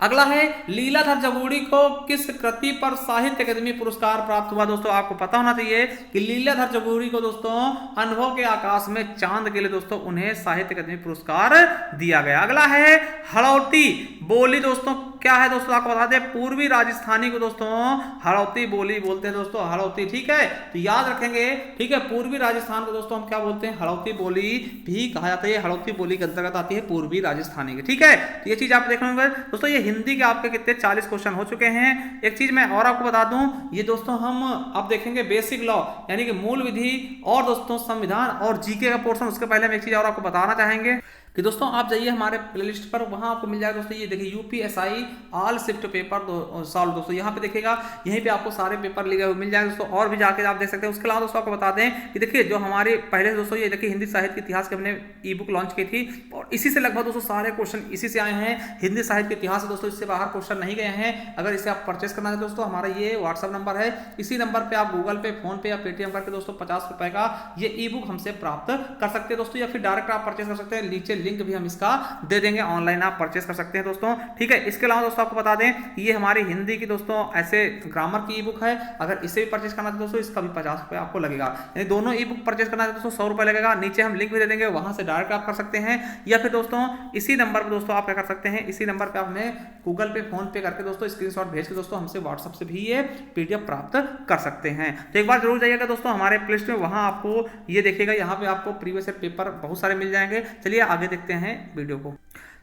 अगला है लीलाधर जगूड़ी को किस कृति पर साहित्य अकादमी पुरस्कार प्राप्त हुआ, दोस्तों आपको पता होना चाहिए कि लीलाधर जगूड़ी को दोस्तों अनुभव के आकाश में चांद के लिए दोस्तों उन्हें साहित्य अकादमी पुरस्कार दिया गया। अगला है हड़ौती बोली, दोस्तों क्या है दोस्तों, आपको बता दें पूर्वी राजस्थानी को दोस्तों हड़ौती बोली बोलते हैं दोस्तों, हड़ौती, ठीक है। तो याद रखेंगे, ठीक है, पूर्वी राजस्थान को दोस्तों हम क्या बोलते हैं, हड़ौती बोली भी कहा जाता है, हड़ौती बोली के अंतर्गत आती है पूर्वी राजस्थानी की, ठीक है। तो ये चीज आप देख लेंगे दोस्तों। ये हिंदी के आपके कितने 40 क्वेश्चन हो चुके हैं। एक चीज मैं और आपको बता दूं, ये दोस्तों हम अब देखेंगे बेसिक लॉ यानी कि मूल विधि और दोस्तों संविधान और जीके का पोर्शन। उसके पहले हम एक चीज और आपको बताना चाहेंगे कि दोस्तों आप जाइए हमारे प्लेलिस्ट पर, वहां आपको मिल जाएगा दोस्तों, ये देखिए UPSI all shift paper solve दोस्तों, यहाँ पे देखिएगा, यहीं पे आपको सारे पेपर लिखे हुए मिल जाएंगे दोस्तों, और भी जाके आप देख सकते हैं। उसके अलावा दोस्तों आपको बता दें कि देखिए जो हमारे पहले दोस्तों ये देखिए हिंदी साहित्य के इतिहास के हमने ई बुक लॉन्च की थी, और इसी से लगभग दोस्तों सारे क्वेश्चन इसी से आए हैं। हिंदी साहित्य के इतिहास से दोस्तों इससे बाहर क्वेश्चन नहीं गए हैं। अगर इसे आप परचेस करना है दोस्तों, हमारा ये व्हाट्सअप नंबर है, इसी नंबर पर आप गूगल पे, फोन पे या पेटीएम करके दोस्तों 50 रुपए का ये ई बुक हमसे प्राप्त कर सकते हैं दोस्तों, या फिर डायरेक्ट आप परचेस कर सकते हैं। नीचे लिंक भी हम इसका दे देंगे, ऑनलाइन आप परचेस कर सकते हैं दोस्तों, ठीक है। इसके अलावा दोस्तों आपको बता दें ये हमारी हिंदी की दोस्तों ऐसे ग्रामर की ई बुक है, अगर इसे भी परचेस करना है दोस्तों इसका भी 50 रुपए आपको लगेगा, यानी दोनों ई बुक परचेस करना है दोस्तों 100 रुपए लगेगा। नीचे हम लिंक भी दे देंगे, वहां से डायरेक्ट आप कर सकते हैं, या फिर दोस्तों इसी नंबर पर दोस्तों आप क्या कर सकते हैं, इसी नंबर पर आप हमें गूगल पे, फोन पे करके दोस्तों स्क्रीनशॉट भेज के दोस्तों हमसे व्हाट्सएप से भी ये पीडीएफ प्राप्त कर सकते हैं। तो एक बार जरूर जाइएगा दोस्तों हमारे प्ले लिस्ट में, वहां आपको ये देखिएगा, यहाँ पे आपको प्रीवियस पेपर बहुत सारे मिल जाएंगे। चलिए आगे देखते हैं वीडियो को।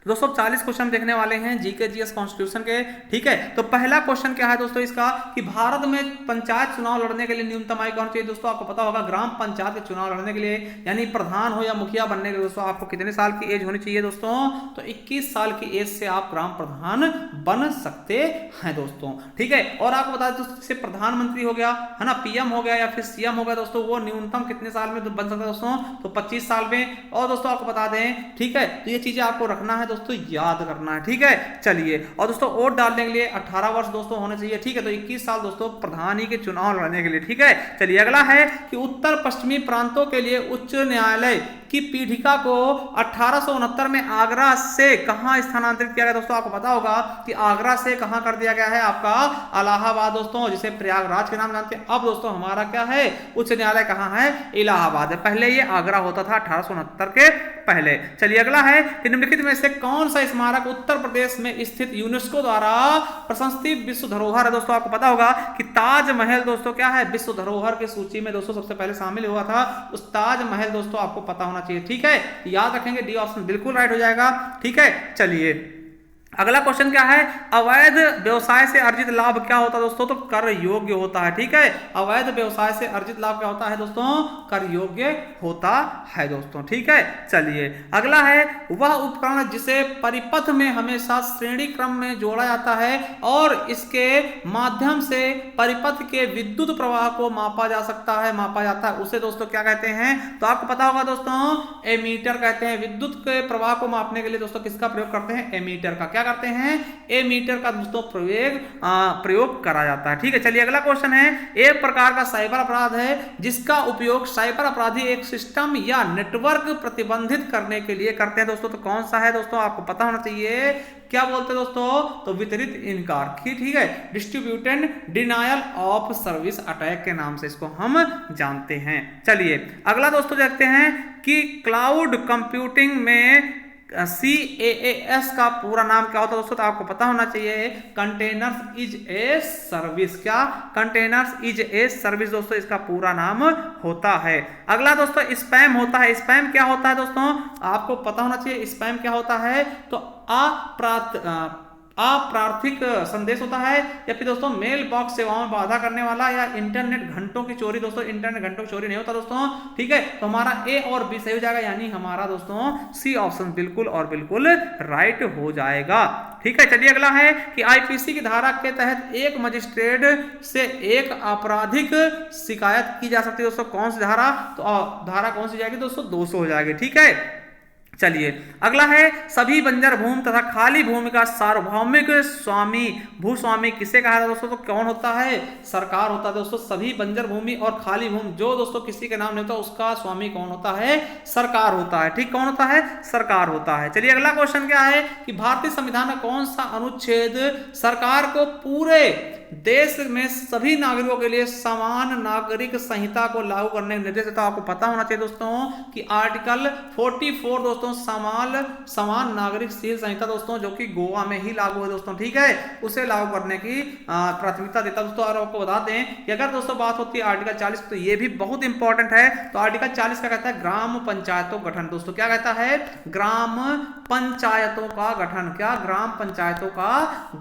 तो दोस्तों 40 क्वेश्चन देखने वाले हैं जीके जीएस कॉन्स्टिट्यूशन के, ठीक है। तो पहला क्वेश्चन क्या है दोस्तों इसका, कि भारत में पंचायत चुनाव लड़ने के लिए न्यूनतम आयु कौन चाहिए। दोस्तों आपको पता होगा ग्राम पंचायत के चुनाव लड़ने के लिए यानी प्रधान हो या मुखिया बनने के लिए दोस्तों आपको कितने साल की एज होनी चाहिए दोस्तों, तो 21 साल की एज से आप ग्राम प्रधान बन सकते हैं दोस्तों, ठीक है। और आपको बता दें दोस्तों जैसे प्रधानमंत्री हो गया है ना, पीएम हो गया या फिर सीएम हो गया दोस्तों, वो न्यूनतम कितने साल में बन सकता है दोस्तों, तो 25 साल में। और दोस्तों आपको बता दें, ठीक है, तो ये चीजें आपको रखना है दोस्तों, याद करना है, ठीक है। चलिए, और दोस्तों वोट डालने के लिए 18 वर्ष दोस्तों होने चाहिए, ठीक है। तो 21 साल दोस्तों प्रधानी के चुनाव लड़ने के लिए, ठीक है। चलिए अगला है कि उत्तर पश्चिमी प्रांतों के लिए उच्च न्यायालय की पीठिका को 1869 में आगरा से कहां स्थानांतरित किया गया दोस्तों। आपको पता होगा कि आगरा से कहां कर दिया गया है, आपका इलाहाबाद दोस्तों, जिसे प्रयागराज के नाम जानते हैं। अब दोस्तों हमारा क्या है, उच्च न्यायालय कहां है, इलाहाबाद है। पहले ये आगरा होता था 1869 के पहले। चलिए अगला है कि निम्नलिखित में से कौन सा स्मारक उत्तर प्रदेश में स्थित यूनेस्को द्वारा प्रशंसित विश्व धरोहर है दोस्तों। आपको पता होगा कि ताजमहल दोस्तों क्या है, विश्व धरोहर की सूची में दोस्तों सबसे पहले शामिल हुआ था। उस ताजमहल दोस्तों आपको पता होना चाहिए, ठीक है। याद रखेंगे, डी ऑप्शन बिल्कुल राइट हो जाएगा, ठीक है। चलिए अगला क्वेश्चन क्या है, अवैध व्यवसाय से अर्जित लाभ क्या होता है दोस्तों, तो कर योग्य होता है, ठीक है। अवैध व्यवसाय से अर्जित लाभ क्या होता है दोस्तों, कर योग्य होता है दोस्तों, ठीक है। चलिए अगला है, वह उपकरण जिसे परिपथ में हमेशा श्रेणी क्रम में जोड़ा जाता है और इसके माध्यम से परिपथ के विद्युत प्रवाह को मापा जा सकता है, मापा जाता है, उसे दोस्तों क्या कहते हैं, तो आपको पता होगा दोस्तों एमीटर कहते हैं। विद्युत के प्रवाह को मापने के लिए दोस्तों किसका प्रयोग करते हैं, एमीटर का, क्या करते हैं, एमीटर का दोस्तों प्रयोग करा जाता है, ठीक है। चलिए अगला क्वेश्चन है, एक प्रकार का साइबर अपराध है जिसका उपयोग साइबर अपराधी एक सिस्टम या नेटवर्क प्रतिबंधित करने के लिए करते हैं दोस्तों, तो कौन सा है दोस्तों, आपको पता होना चाहिए। क्या बोलते हैं दोस्तों, तो वितरित इनकार, ठीक है, distributed denial of service attack के नाम से इसको हम जानते हैं। चलिए अगला दोस्तों देखते हैं कि क्लाउड कंप्यूटिंग में CAAS का पूरा नाम क्या होता है दोस्तों, तो आपको पता होना चाहिए, कंटेनर्स इज ए सर्विस। क्या, कंटेनर्स इज ए सर्विस दोस्तों इसका पूरा नाम होता है। अगला दोस्तों स्पैम होता है। स्पैम क्या होता है दोस्तों, आपको पता होना चाहिए, स्पैम क्या होता है, तो अप्रार्थिक संदेश होता है, या फिर दोस्तों मेल बॉक्स सेवाओं में बाधा करने वाला, या इंटरनेट घंटों की चोरी। दोस्तों इंटरनेट घंटों की चोरी नहीं होता दोस्तों, ठीक है। तो हमारा ए और बी सही हो जाएगा, यानी हमारा दोस्तों सी ऑप्शन बिल्कुल और बिल्कुल राइट हो जाएगा, ठीक है। चलिए अगला है कि आईपीसी की धारा के तहत एक मजिस्ट्रेट से एक आपराधिक शिकायत की जा सकती है दोस्तों, कौन सी धारा, तो धारा कौन सी जाएगी दोस्तों, 200 हो जाएगी, ठीक है। चलिए अगला है, सभी बंजर भूमि तथा खाली भूमि का सार्वभौमिक स्वामी भूस्वामी किसे कहा जाता है दोस्तों, तो कौन होता है, सरकार होता है दोस्तों। सभी बंजर भूमि और खाली भूमि जो दोस्तों किसी के नाम नहीं होता उसका स्वामी कौन होता है, सरकार होता है, ठीक, कौन होता है, सरकार होता है। चलिए अगला क्वेश्चन क्या है कि भारतीय संविधान का कौन सा अनुच्छेद सरकार को पूरे देश में सभी नागरिकों के लिए समान नागरिक संहिता को लागू करने के निर्देश देता है। आपको पता होना चाहिए दोस्तों कि आर्टिकल 44 दोस्तों समान नागरिक शील संहिता दोस्तों, जो कि गोवा में ही लागू है दोस्तों, ठीक है, उसे लागू करने की प्राथमिकता देता है दोस्तों। और आपको बता दें कि अगर दोस्तों बात होती है आर्टिकल 40, तो ये भी बहुत इंपॉर्टेंट है। तो आर्टिकल 40 क्या कहता है? ग्राम पंचायतों गठन दोस्तों, क्या कहता है? ग्राम पंचायतों का गठन, क्या? ग्राम पंचायतों का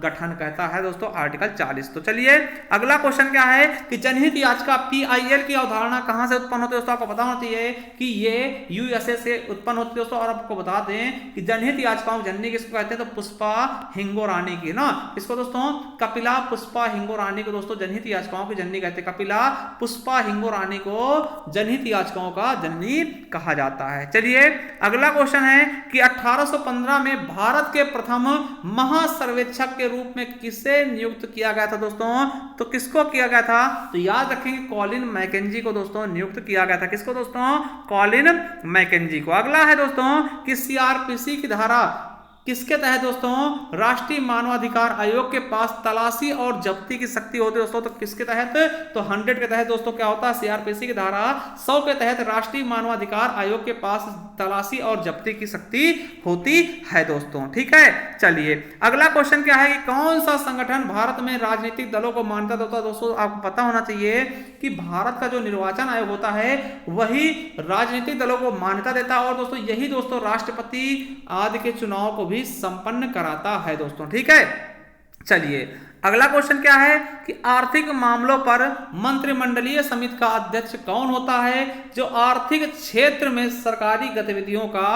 गठन कहता है दोस्तों आर्टिकल 40। तो चलिए अगला क्वेश्चन क्या है कि जनहित याचिका PIL की अवधारणा कहां से उत्पन्न होती है दोस्तों? आपको पता होती है कि ये USA से उत्पन्न होती है दोस्तों। और आपको बता दें कि जनहित याचिकाओं की जननी किसको कहते हैं? तो पुष्पा हिंगोरानी की ना, इसको दोस्तों कपिला पुष्पा हिंगोरानी को दोस्तों जनहित याचिकाओं की जननी कहते हैं। कपिला पुष्पा हिंगोरानी को जनहित याचिकाओं का जननी कहा जाता है। चलिए अगला क्वेश्चन है कि 1815 में भारत के प्रथम महासर्वेक्षक के रूप में किसे नियुक्त किया गया था दोस्तों? तो किसको किया गया था? तो याद रखेंगे कॉलिन मैकेंजी को दोस्तों नियुक्त किया गया था। किसको दोस्तों? कॉलिन मैकेंजी को। अगला है दोस्तों कि CRPC की धारा किसके तहत दोस्तों? राष्ट्रीय मानवाधिकार आयोग के पास तलाशी और जब्ती की शक्ति होती है दोस्तों। तो किसके तहत? तो 100 के तहत दोस्तों क्या होता है? CRPC की धारा 100 के तहत राष्ट्रीय मानवाधिकार आयोग के पास तलाशी और जब्ती की शक्ति होती है दोस्तों, ठीक है। चलिए अगला क्वेश्चन क्या है कि कौन सा संगठन भारत में राजनीतिक दलों को मान्यता देता है दोस्तों? आपको पता होना चाहिए कि भारत का जो निर्वाचन आयोग होता है वही राजनीतिक दलों को मान्यता देता है, और दोस्तों यही दोस्तों राष्ट्रपति आदि के चुनाव को भी संपन्न कराता है दोस्तों, ठीक है। चलिए अगला क्वेश्चन क्या है कि आर्थिक मामलों पर मंत्रिमंडलीय समिति का अध्यक्ष कौन होता है, जो आर्थिक क्षेत्र में सरकारी गतिविधियों का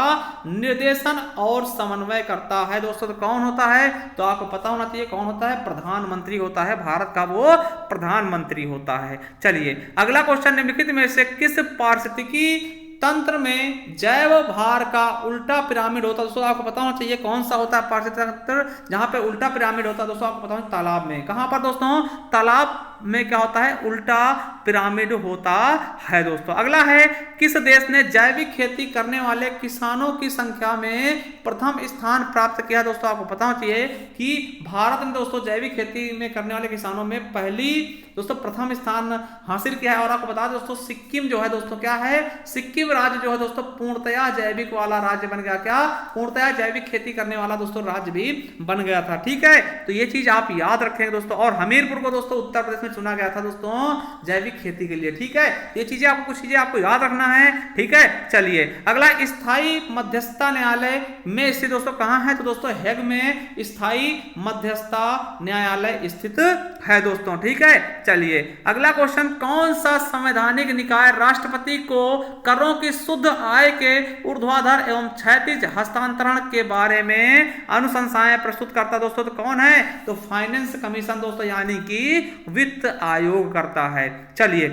निर्देशन और समन्वय करता है दोस्तों? तो कौन होता है? तो आपको पता होना चाहिए कौन होता है? प्रधानमंत्री होता है, भारत का वो प्रधानमंत्री होता है। चलिए अगला क्वेश्चन निम्नलिखित में से किस पारिस्थितिकी तंत्र में जैव भार का उल्टा पिरामिड होता है दोस्तों? आपको पता होना चाहिए कौन सा होता है पारिस्थितिक तंत्र जहां पे उल्टा पिरामिड होता है दोस्तों? आपको पता होना तालाब में। कहां पर दोस्तों? तालाब में क्या होता है? उल्टा पिरामिड होता है दोस्तों। अगला है किस देश ने जैविक खेती करने वाले किसानों की संख्या में प्रथम स्थान प्राप्त किया दोस्तों? आपको पता होना चाहिए कि भारत ने दोस्तों जैविक खेती में करने वाले किसानों में पहली दोस्तों प्रथम स्थान हासिल किया है। और आपको बता दें दोस्तों सिक्किम जो है दोस्तों क्या है? सिक्किम राज्य जो है दोस्तों पूर्णतया जैविक वाला राज्य बन गया। क्या? पूर्णतया जैविक खेती करने वाला दोस्तों राज्य भी बन गया था, ठीक है। तो ये चीज आप याद रखेंगे दोस्तों। और हमीरपुर को दोस्तों उत्तर प्रदेश में चुना गया था दोस्तों जैविक खेती के लिए, ठीक है। ये चीजें आपको कुछ चीजें आपको याद रखना है, ठीक है। चलिए अगला स्थायी मध्यस्थता न्यायालय में स्थित दोस्तों कहां है? तो दोस्तों हेग में स्थायी मध्यस्थता न्यायालय स्थित है दोस्तों, ठीक है। चलिए अगला क्वेश्चन कौन सा संवैधानिक निकाय राष्ट्रपति को करों की शुद्ध आय के ऊर्ध्वाधर एवं क्षैतिज हस्तांतरण के बारे में अनुशंसाएं प्रस्तुत करता दोस्तों? तो कौन है? तो फाइनेंस कमीशन दोस्तों, यानी कि वित्त आयोग करता है। चलिए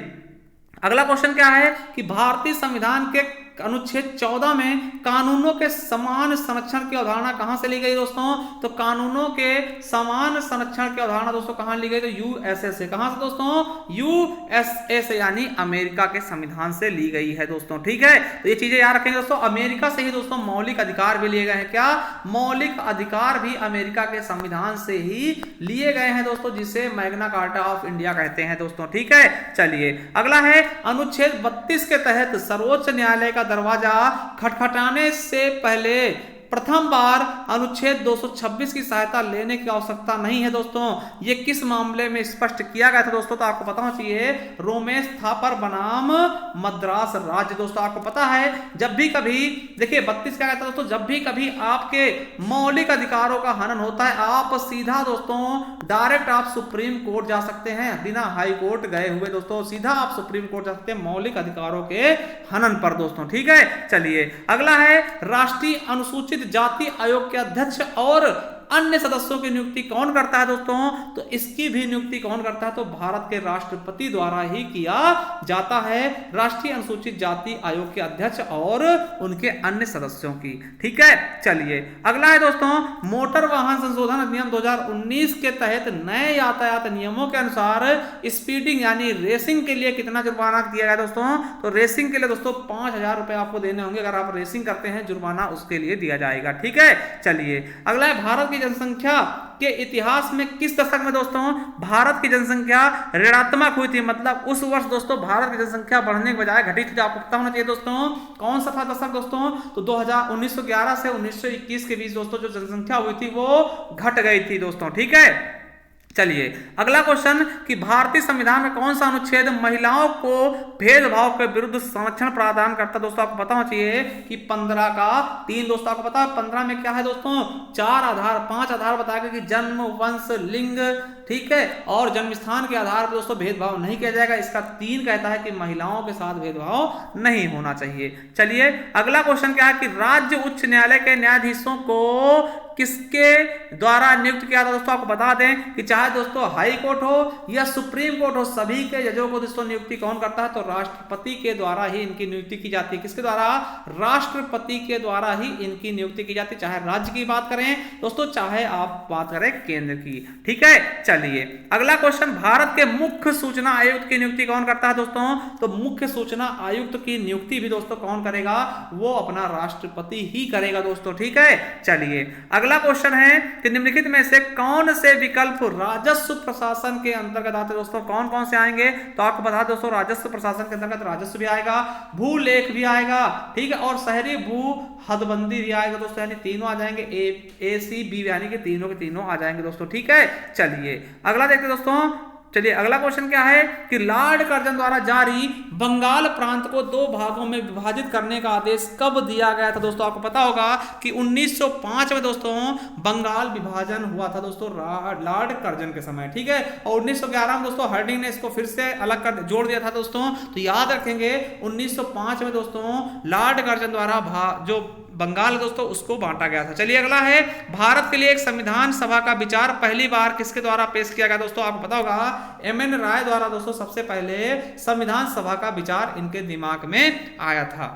अगला क्वेश्चन क्या है कि भारतीय संविधान के अनुच्छेद 14 में कानूनों के समान संरक्षण की अवधारणा कहां से ली गई दोस्तों? तो कानूनों के समान संरक्षण की अवधारणा दोस्तों कहां ली गई? तो USA से। कहां से दोस्तों? USA से, यानी अमेरिका के संविधान से ली गई है दोस्तों, ठीक है। तो ये चीजें याद रखेंगे दोस्तों। अमेरिका से ही दोस्तों मौलिक अधिकार भी लिए गए हैं। क्या? मौलिक अधिकार भी अमेरिका के संविधान से ही लिए गए हैं दोस्तों, जिसे मैग्ना कार्टा ऑफ इंडिया कहते हैं दोस्तों, ठीक है। चलिए अगला है अनुच्छेद 32 के तहत सर्वोच्च न्यायालय का दरवाजा खटखटाने से पहले प्रथम बार अनुच्छेद 226 की सहायता लेने की आवश्यकता नहीं है दोस्तों। ये किस मामले में स्पष्ट किया गया था दोस्तों? तो आपको पता होना चाहिए रोमेश थापर बनाम मद्रास राज्य दोस्तों। आपको पता है जब भी कभी देखिए 32 क्या कहता है दोस्तों? जब भी कभी आपके मौलिक अधिकारों का हनन होता है, आप सीधा दोस्तों डायरेक्ट आप सुप्रीम कोर्ट जा सकते हैं, बिना हाई कोर्ट गए हुए दोस्तों, सीधा आप सुप्रीम कोर्ट जा सकते हैं मौलिक अधिकारों के हनन पर दोस्तों, ठीक है। चलिए अगला है राष्ट्रीय अनुसूचित जाति आयोग के अध्यक्ष और अन्य सदस्यों की नियुक्ति कौन करता है दोस्तों? तो इसकी भी नियुक्ति कौन करता है? तो भारत के राष्ट्रपति द्वारा ही किया जाता है, राष्ट्रीय अनुसूचित जाति आयोग के अध्यक्ष और उनके अन्य सदस्यों की, ठीक है। चलिए अगला है दोस्तों मोटर वाहन संशोधन अधिनियम 2019 के तहत नए यातायात नियमों के अनुसार स्पीडिंग यानी रेसिंग के लिए कितना जुर्माना दिया गया दोस्तों? तो रेसिंग के लिए दोस्तों 5000 रुपए आपको देने होंगे। अगर आप रेसिंग करते हैं जुर्माना उसके लिए दिया जाएगा, ठीक है। चलिए अगला है भारत की जनसंख्या के इतिहास में किस दशक में दोस्तों भारत की जनसंख्या ऋणात्मक हुई थी, मतलब उस वर्ष दोस्तों भारत की जनसंख्या बढ़ने के बजाय घटी थी। आपको पता होना चाहिए दोस्तों कौन सा था दशक दोस्तों, तो 1911 से 1921 के बीच दोस्तों जो जनसंख्या हुई थी वो घट गई थी दोस्तों। ठीक है, चलिए अगला क्वेश्चन कि भारतीय संविधान में कौन सा अनुच्छेद महिलाओं को भेदभाव के विरुद्ध संरक्षण प्रदान करता है। दोस्तों आपको पता होना चाहिए कि 15 का 3 दोस्तों आपको पता है 15 में क्या है दोस्तों 5 आधार बताया कि जन्म, वंश, लिंग, ठीक है, और जन्म स्थान के आधार पर दोस्तों भेदभाव नहीं किया जाएगा। इसका 3 कहता है कि महिलाओं के साथ भेदभाव नहीं होना चाहिए। चलिए अगला क्वेश्चन क्या है कि राज्य उच्च न्यायालय के न्यायाधीशों को किसके द्वारा नियुक्त किया था। दोस्तों आपको बता दें कि चाहे दोस्तों हाई कोर्ट हो या सुप्रीम कोर्ट हो, सभी के जजों को दोस्तों नियुक्ति कौन करता है, तो राष्ट्रपति के द्वारा ही इनकी नियुक्ति की जाती है। किसके द्वारा, राष्ट्रपति के द्वारा ही इनकी नियुक्ति की जाती है, चाहे राज्य की बात करें दोस्तों, चाहे आप बात करें केंद्र की। ठीक है, चलिए अगला क्वेश्चन, भारत के मुख्य सूचना आयुक्त की नियुक्ति कौन करता है दोस्तों, तो मुख्य सूचना आयुक्त की नियुक्ति भी दोस्तों कौन करेगा, वो अपना राष्ट्रपति ही करेगा दोस्तों। ठीक है, चलिए अगला क्वेश्चन है कि निम्नलिखित में से कौन से विकल्प राजस्व प्रशासन के अंतर्गत आते हैं दोस्तों, कौन कौन से आएंगे, तो आपको बता दें दोस्तों राजस्व प्रशासन के अंतर्गत राजस्व भी आएगा, भूलेख भी आएगा, ठीक है, और शहरी भू हदबंदी भी आएगा दोस्तों, यानी तीनों आ जाएंगे, ए सी बी यानी कि तीनों के तीनों आ जाएंगे दोस्तों। ठीक है, चलिए अगला देखते हैं दोस्तों। चलिए अगला क्वेश्चन क्या है कि लॉर्ड कर्जन द्वारा जारी बंगाल प्रांत को 2 भागों में विभाजित करने का आदेश कब दिया गया था दोस्तों, आपको पता होगा कि 1905 में दोस्तों बंगाल विभाजन हुआ था दोस्तों लॉर्ड कर्जन के समय। ठीक है, और 1911 में दोस्तों हार्डिंग ने इसको फिर से अलग कर जोड़ दिया था दोस्तों। तो याद रखेंगे 1905 में दोस्तों लॉर्ड कर्जन द्वारा जो बंगाल दोस्तों उसको बांटा गया था। चलिए अगला है, भारत के लिए एक संविधान सभा का विचार पहली बार किसके द्वारा पेश किया गया दोस्तों, आपको पता होगा एमएन राय द्वारा दोस्तों सबसे पहले संविधान सभा का विचार इनके दिमाग में आया था।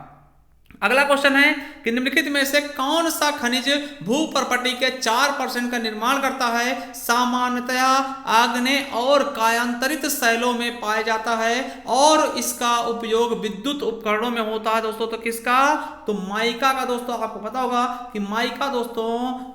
अगला क्वेश्चन है कि निम्नलिखित में से कौन सा खनिज भू प्रॉपर्टी के 4% का निर्माण करता है, सामान्यतया आग्नेय और कायांतरित शैलों में पाया जाता है और इसका उपयोग विद्युत उपकरणों में होता है दोस्तों, तो किसका, तो माइका का दोस्तों। आपको पता होगा कि माइका दोस्तों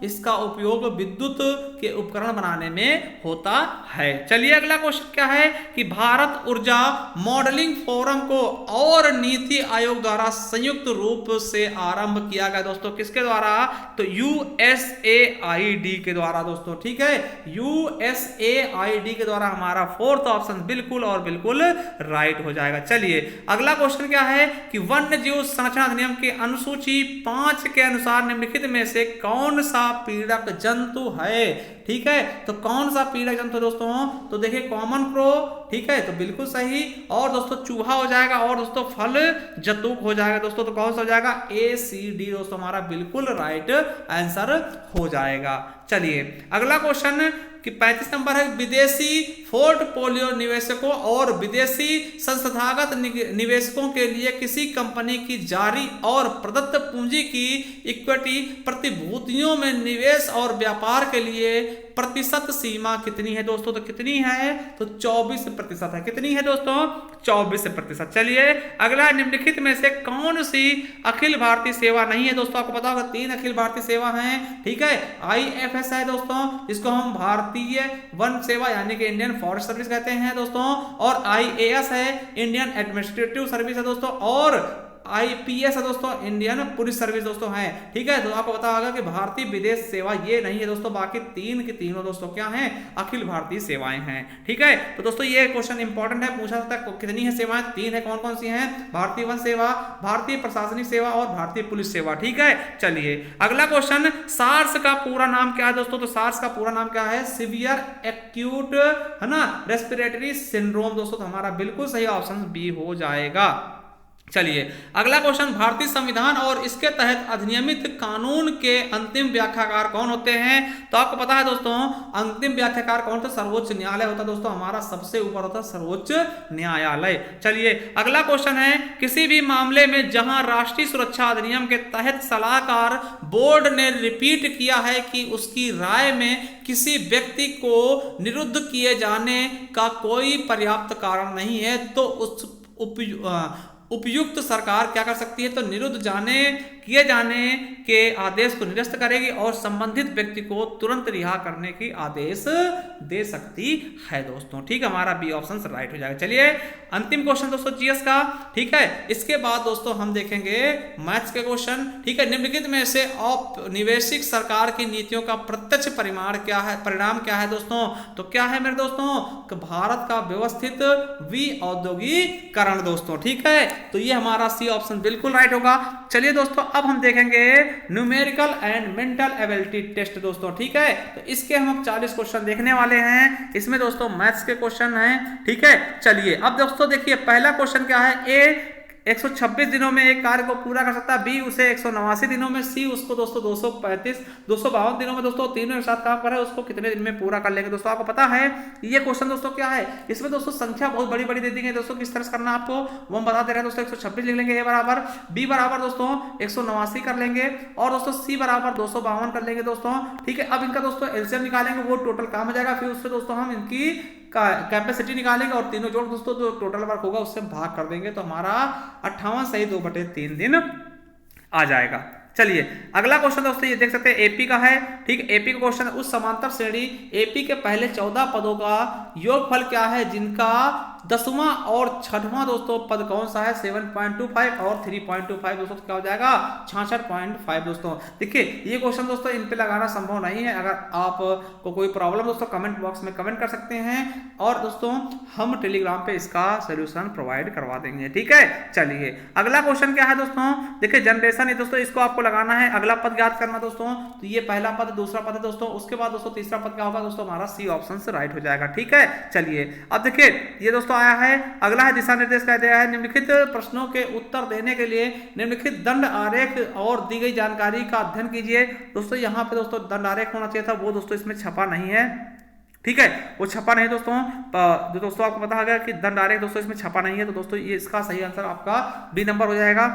इसका उपयोग विद्युत के उपकरण बनाने में होता है। चलिए अगला क्वेश्चन क्या है कि भारत ऊर्जा मॉडलिंग फोरम को और नीति आयोग द्वारा संयुक्त रूप से आरंभ किया गया दोस्तों, किसके द्वारा, तो USAID के द्वारा दोस्तों। ठीक है, USAID के द्वारा हमारा 4th ऑप्शन बिल्कुल और बिल्कुल राइट हो जाएगा। चलिए अगला क्वेश्चन क्या है कि वन्य जीव संरक्षण अधिनियम के अनुसूची 5 के अनुसार निम्नलिखित में से कौन सा पीड़क जंतु है। ठीक है, तो कौन सा पीड़क जंतु दोस्तों, तो देखिए कॉमन क्रो, ठीक है, तो बिल्कुल सही, और दोस्तों चूहा हो जाएगा, और दोस्तों फल जतुक हो जाएगा दोस्तों, तो कौन सा हो जाएगा, ACD दोस्तों हमारा बिल्कुल राइट आंसर हो जाएगा। चलिए अगला क्वेश्चन कि 35 नंबर है, विदेशी पोर्टफोलियो निवेशकों और विदेशी संस्थागत निवेशकों के लिए किसी कंपनी की जारी और प्रदत्त पूंजी की इक्विटी प्रतिभूतियों में निवेश और व्यापार के लिए प्रतिशत सीमा कितनी है दोस्तों, तो कितनी है, तो 24% है। कितनी है दोस्तों, 24%। चलिए अगला, निम्नलिखित में से कौन सी अखिल भारतीय सेवा नहीं है दोस्तों, आपको पता होगा 3 अखिल भारतीय सेवा हैं। ठीक है, IFS है दोस्तों, इसको हम भारतीय वन सेवा यानी कि इंडियन फॉरेस्ट सर्विस कहते हैं दोस्तों, और IAS है इंडियन एडमिनिस्ट्रेटिव सर्विस है दोस्तों, और IPS है दोस्तों इंडियन पुलिस सर्विस दोस्तों है। ठीक है, तो आपको पता होगा कि भारतीय विदेश सेवा ये नहीं है दोस्तों, बाकी 3 की तीनों दोस्तों क्या हैं, अखिल भारतीय सेवाएं हैं। ठीक है, तो दोस्तों ये क्वेश्चन इंपॉर्टेंट है, पूछा जाता है कितनी है सेवाएं, 3 है, कौन कौन सी हैं, भारतीय वन सेवा, भारतीय प्रशासनिक सेवा और भारतीय पुलिस सेवा। ठीक है, चलिए अगला क्वेश्चन, सार्स का पूरा नाम क्या है दोस्तों, तो सार्स का पूरा नाम क्या है, सीवियर एक्यूट है ना रेस्पिरेटरी सिंड्रोम दोस्तों, तो हमारा बिल्कुल सही ऑप्शन बी हो जाएगा। चलिए अगला क्वेश्चन, भारतीय संविधान और इसके तहत अधिनियमित कानून के अंतिम व्याख्याकार कौन होते हैं, तो आपको पता है दोस्तों अंतिम व्याख्याकार कौन होता है, सर्वोच्च न्यायालय होता है दोस्तों, हमारा सबसे ऊपर होता है सर्वोच्च न्यायालय। चलिए अगला क्वेश्चन है, किसी भी मामले में जहां राष्ट्रीय सुरक्षा अधिनियम के तहत सलाहकार बोर्ड ने रिपीट किया है कि उसकी राय में किसी व्यक्ति को निरुद्ध किए जाने का कोई पर्याप्त कारण नहीं है, तो उस उपयुक्त सरकार क्या कर सकती है, तो निरुद्ध जाने किए जाने के आदेश को निरस्त करेगी और संबंधित व्यक्ति को तुरंत रिहा करने की आदेश दे सकती है दोस्तों। ठीक है, हमारा बी ऑप्शन राइट हो जाएगा। चलिए अंतिम क्वेश्चन दोस्तों जीएस का। ठीक है, इसके बाद दोस्तों हम देखेंगे मैथ्स के क्वेश्चन। ठीक है, निम्नलिखित में से औपनिवेशिक सरकार की नीतियों का प्रत्यक्ष परिणाम क्या है दोस्तों? तो क्या है मेरे दोस्तों कि भारत का व्यवस्थित विऔद्योगीकरण दोस्तों। ठीक है, तो ये हमारा सी ऑप्शन बिल्कुल राइट होगा। चलिए दोस्तों अब हम देखेंगे numerical and mental ability test दोस्तों। ठीक है, तो इसके हम 40 क्वेश्चन देखने वाले हैं। इसमें दोस्तों मैथ्स के क्वेश्चन हैं। ठीक है, चलिए अब दोस्तों देखिए पहला क्वेश्चन क्या है। ए 126 दिनों में एक कार्य को पूरा कर सकता है, बी उसे 189 दिनों में, सी उसको दोस्तों 252 दिनों में दोस्तों तीनों एक साथ काम करे उसको कितने दिन में पूरा कर लेंगे दोस्तों। आपको पता है ये क्वेश्चन दोस्तों क्या है, इसमें दोस्तों संख्या बहुत बड़ी बड़ी दे दी है दोस्तों। किस तरह से करना आपको वो हम बता दे रहे हैं दोस्तों। 126 लिख लेंगे, ए बराबर, बी बराबर दोस्तों 189 कर लेंगे और दोस्तों सी बराबर 252 कर लेंगे दोस्तों। ठीक है, अब इनका दोस्तों एलसीएम निकालेंगे, वो टोटल काम हो जाएगा। फिर उससे दोस्तों हम इनकी कैपेसिटी निकालेंगे और तीनों जोड़ दोस्तों जो टोटल वर्क होगा उससे भाग कर देंगे, तो हमारा 58 सही 2/3 दिन आ जाएगा। चलिए अगला क्वेश्चन दोस्तों ये देख सकते हैं एपी का है। ठीक है, एपी का क्वेश्चन उस समांतर श्रेणी एपी के पहले 14 पदों का योगफल क्या है जिनका 10वां और 6वां दोस्तों पद कौन सा है? 7.25 और 3.25 दोस्तों, क्या हो जाएगा 66.5 दोस्तों। देखिए ये क्वेश्चन दोस्तों इन पे लगाना संभव नहीं है। अगर आपको कोई प्रॉब्लम दोस्तों कमेंट बॉक्स में कमेंट कर सकते हैं और दोस्तों हम टेलीग्राम पे इसका सोल्यूशन प्रोवाइड करवा देंगे। ठीक है, चलिए अगला क्वेश्चन क्या है दोस्तों। देखिए जनरेशन है दोस्तों, इसको आपको लगाना है, अगला पद याद करना दोस्तों। तो ये पहला पद दूसरा पद है दोस्तों, उसके बाद दोस्तों तीसरा पद क्या होगा दोस्तों, हमारा सी ऑप्शन से राइट हो जाएगा। ठीक है, चलिए अब देखिए ये दोस्तों आया है, अगला है दिशा निर्देश कह दिया है निम्नलिखित प्रश्नों के उत्तर देने के लिए निम्नलिखित दंड आरेख और दी गई जानकारी का अध्ययन कीजिए। दोस्तों यहाँ पे दोस्तों दंड आरेख होना चाहिए था, वो दोस्तों इसमें छपा नहीं है। ठीक है, वो छपा नहीं दोस्तों। जो दोस्तों आपको पता होगा कि दंड आरेख दोस्तों इसमें छपा नहीं है, तो दोस्तों ये इसका सही आंसर आपका बी नंबर हो जाएगा।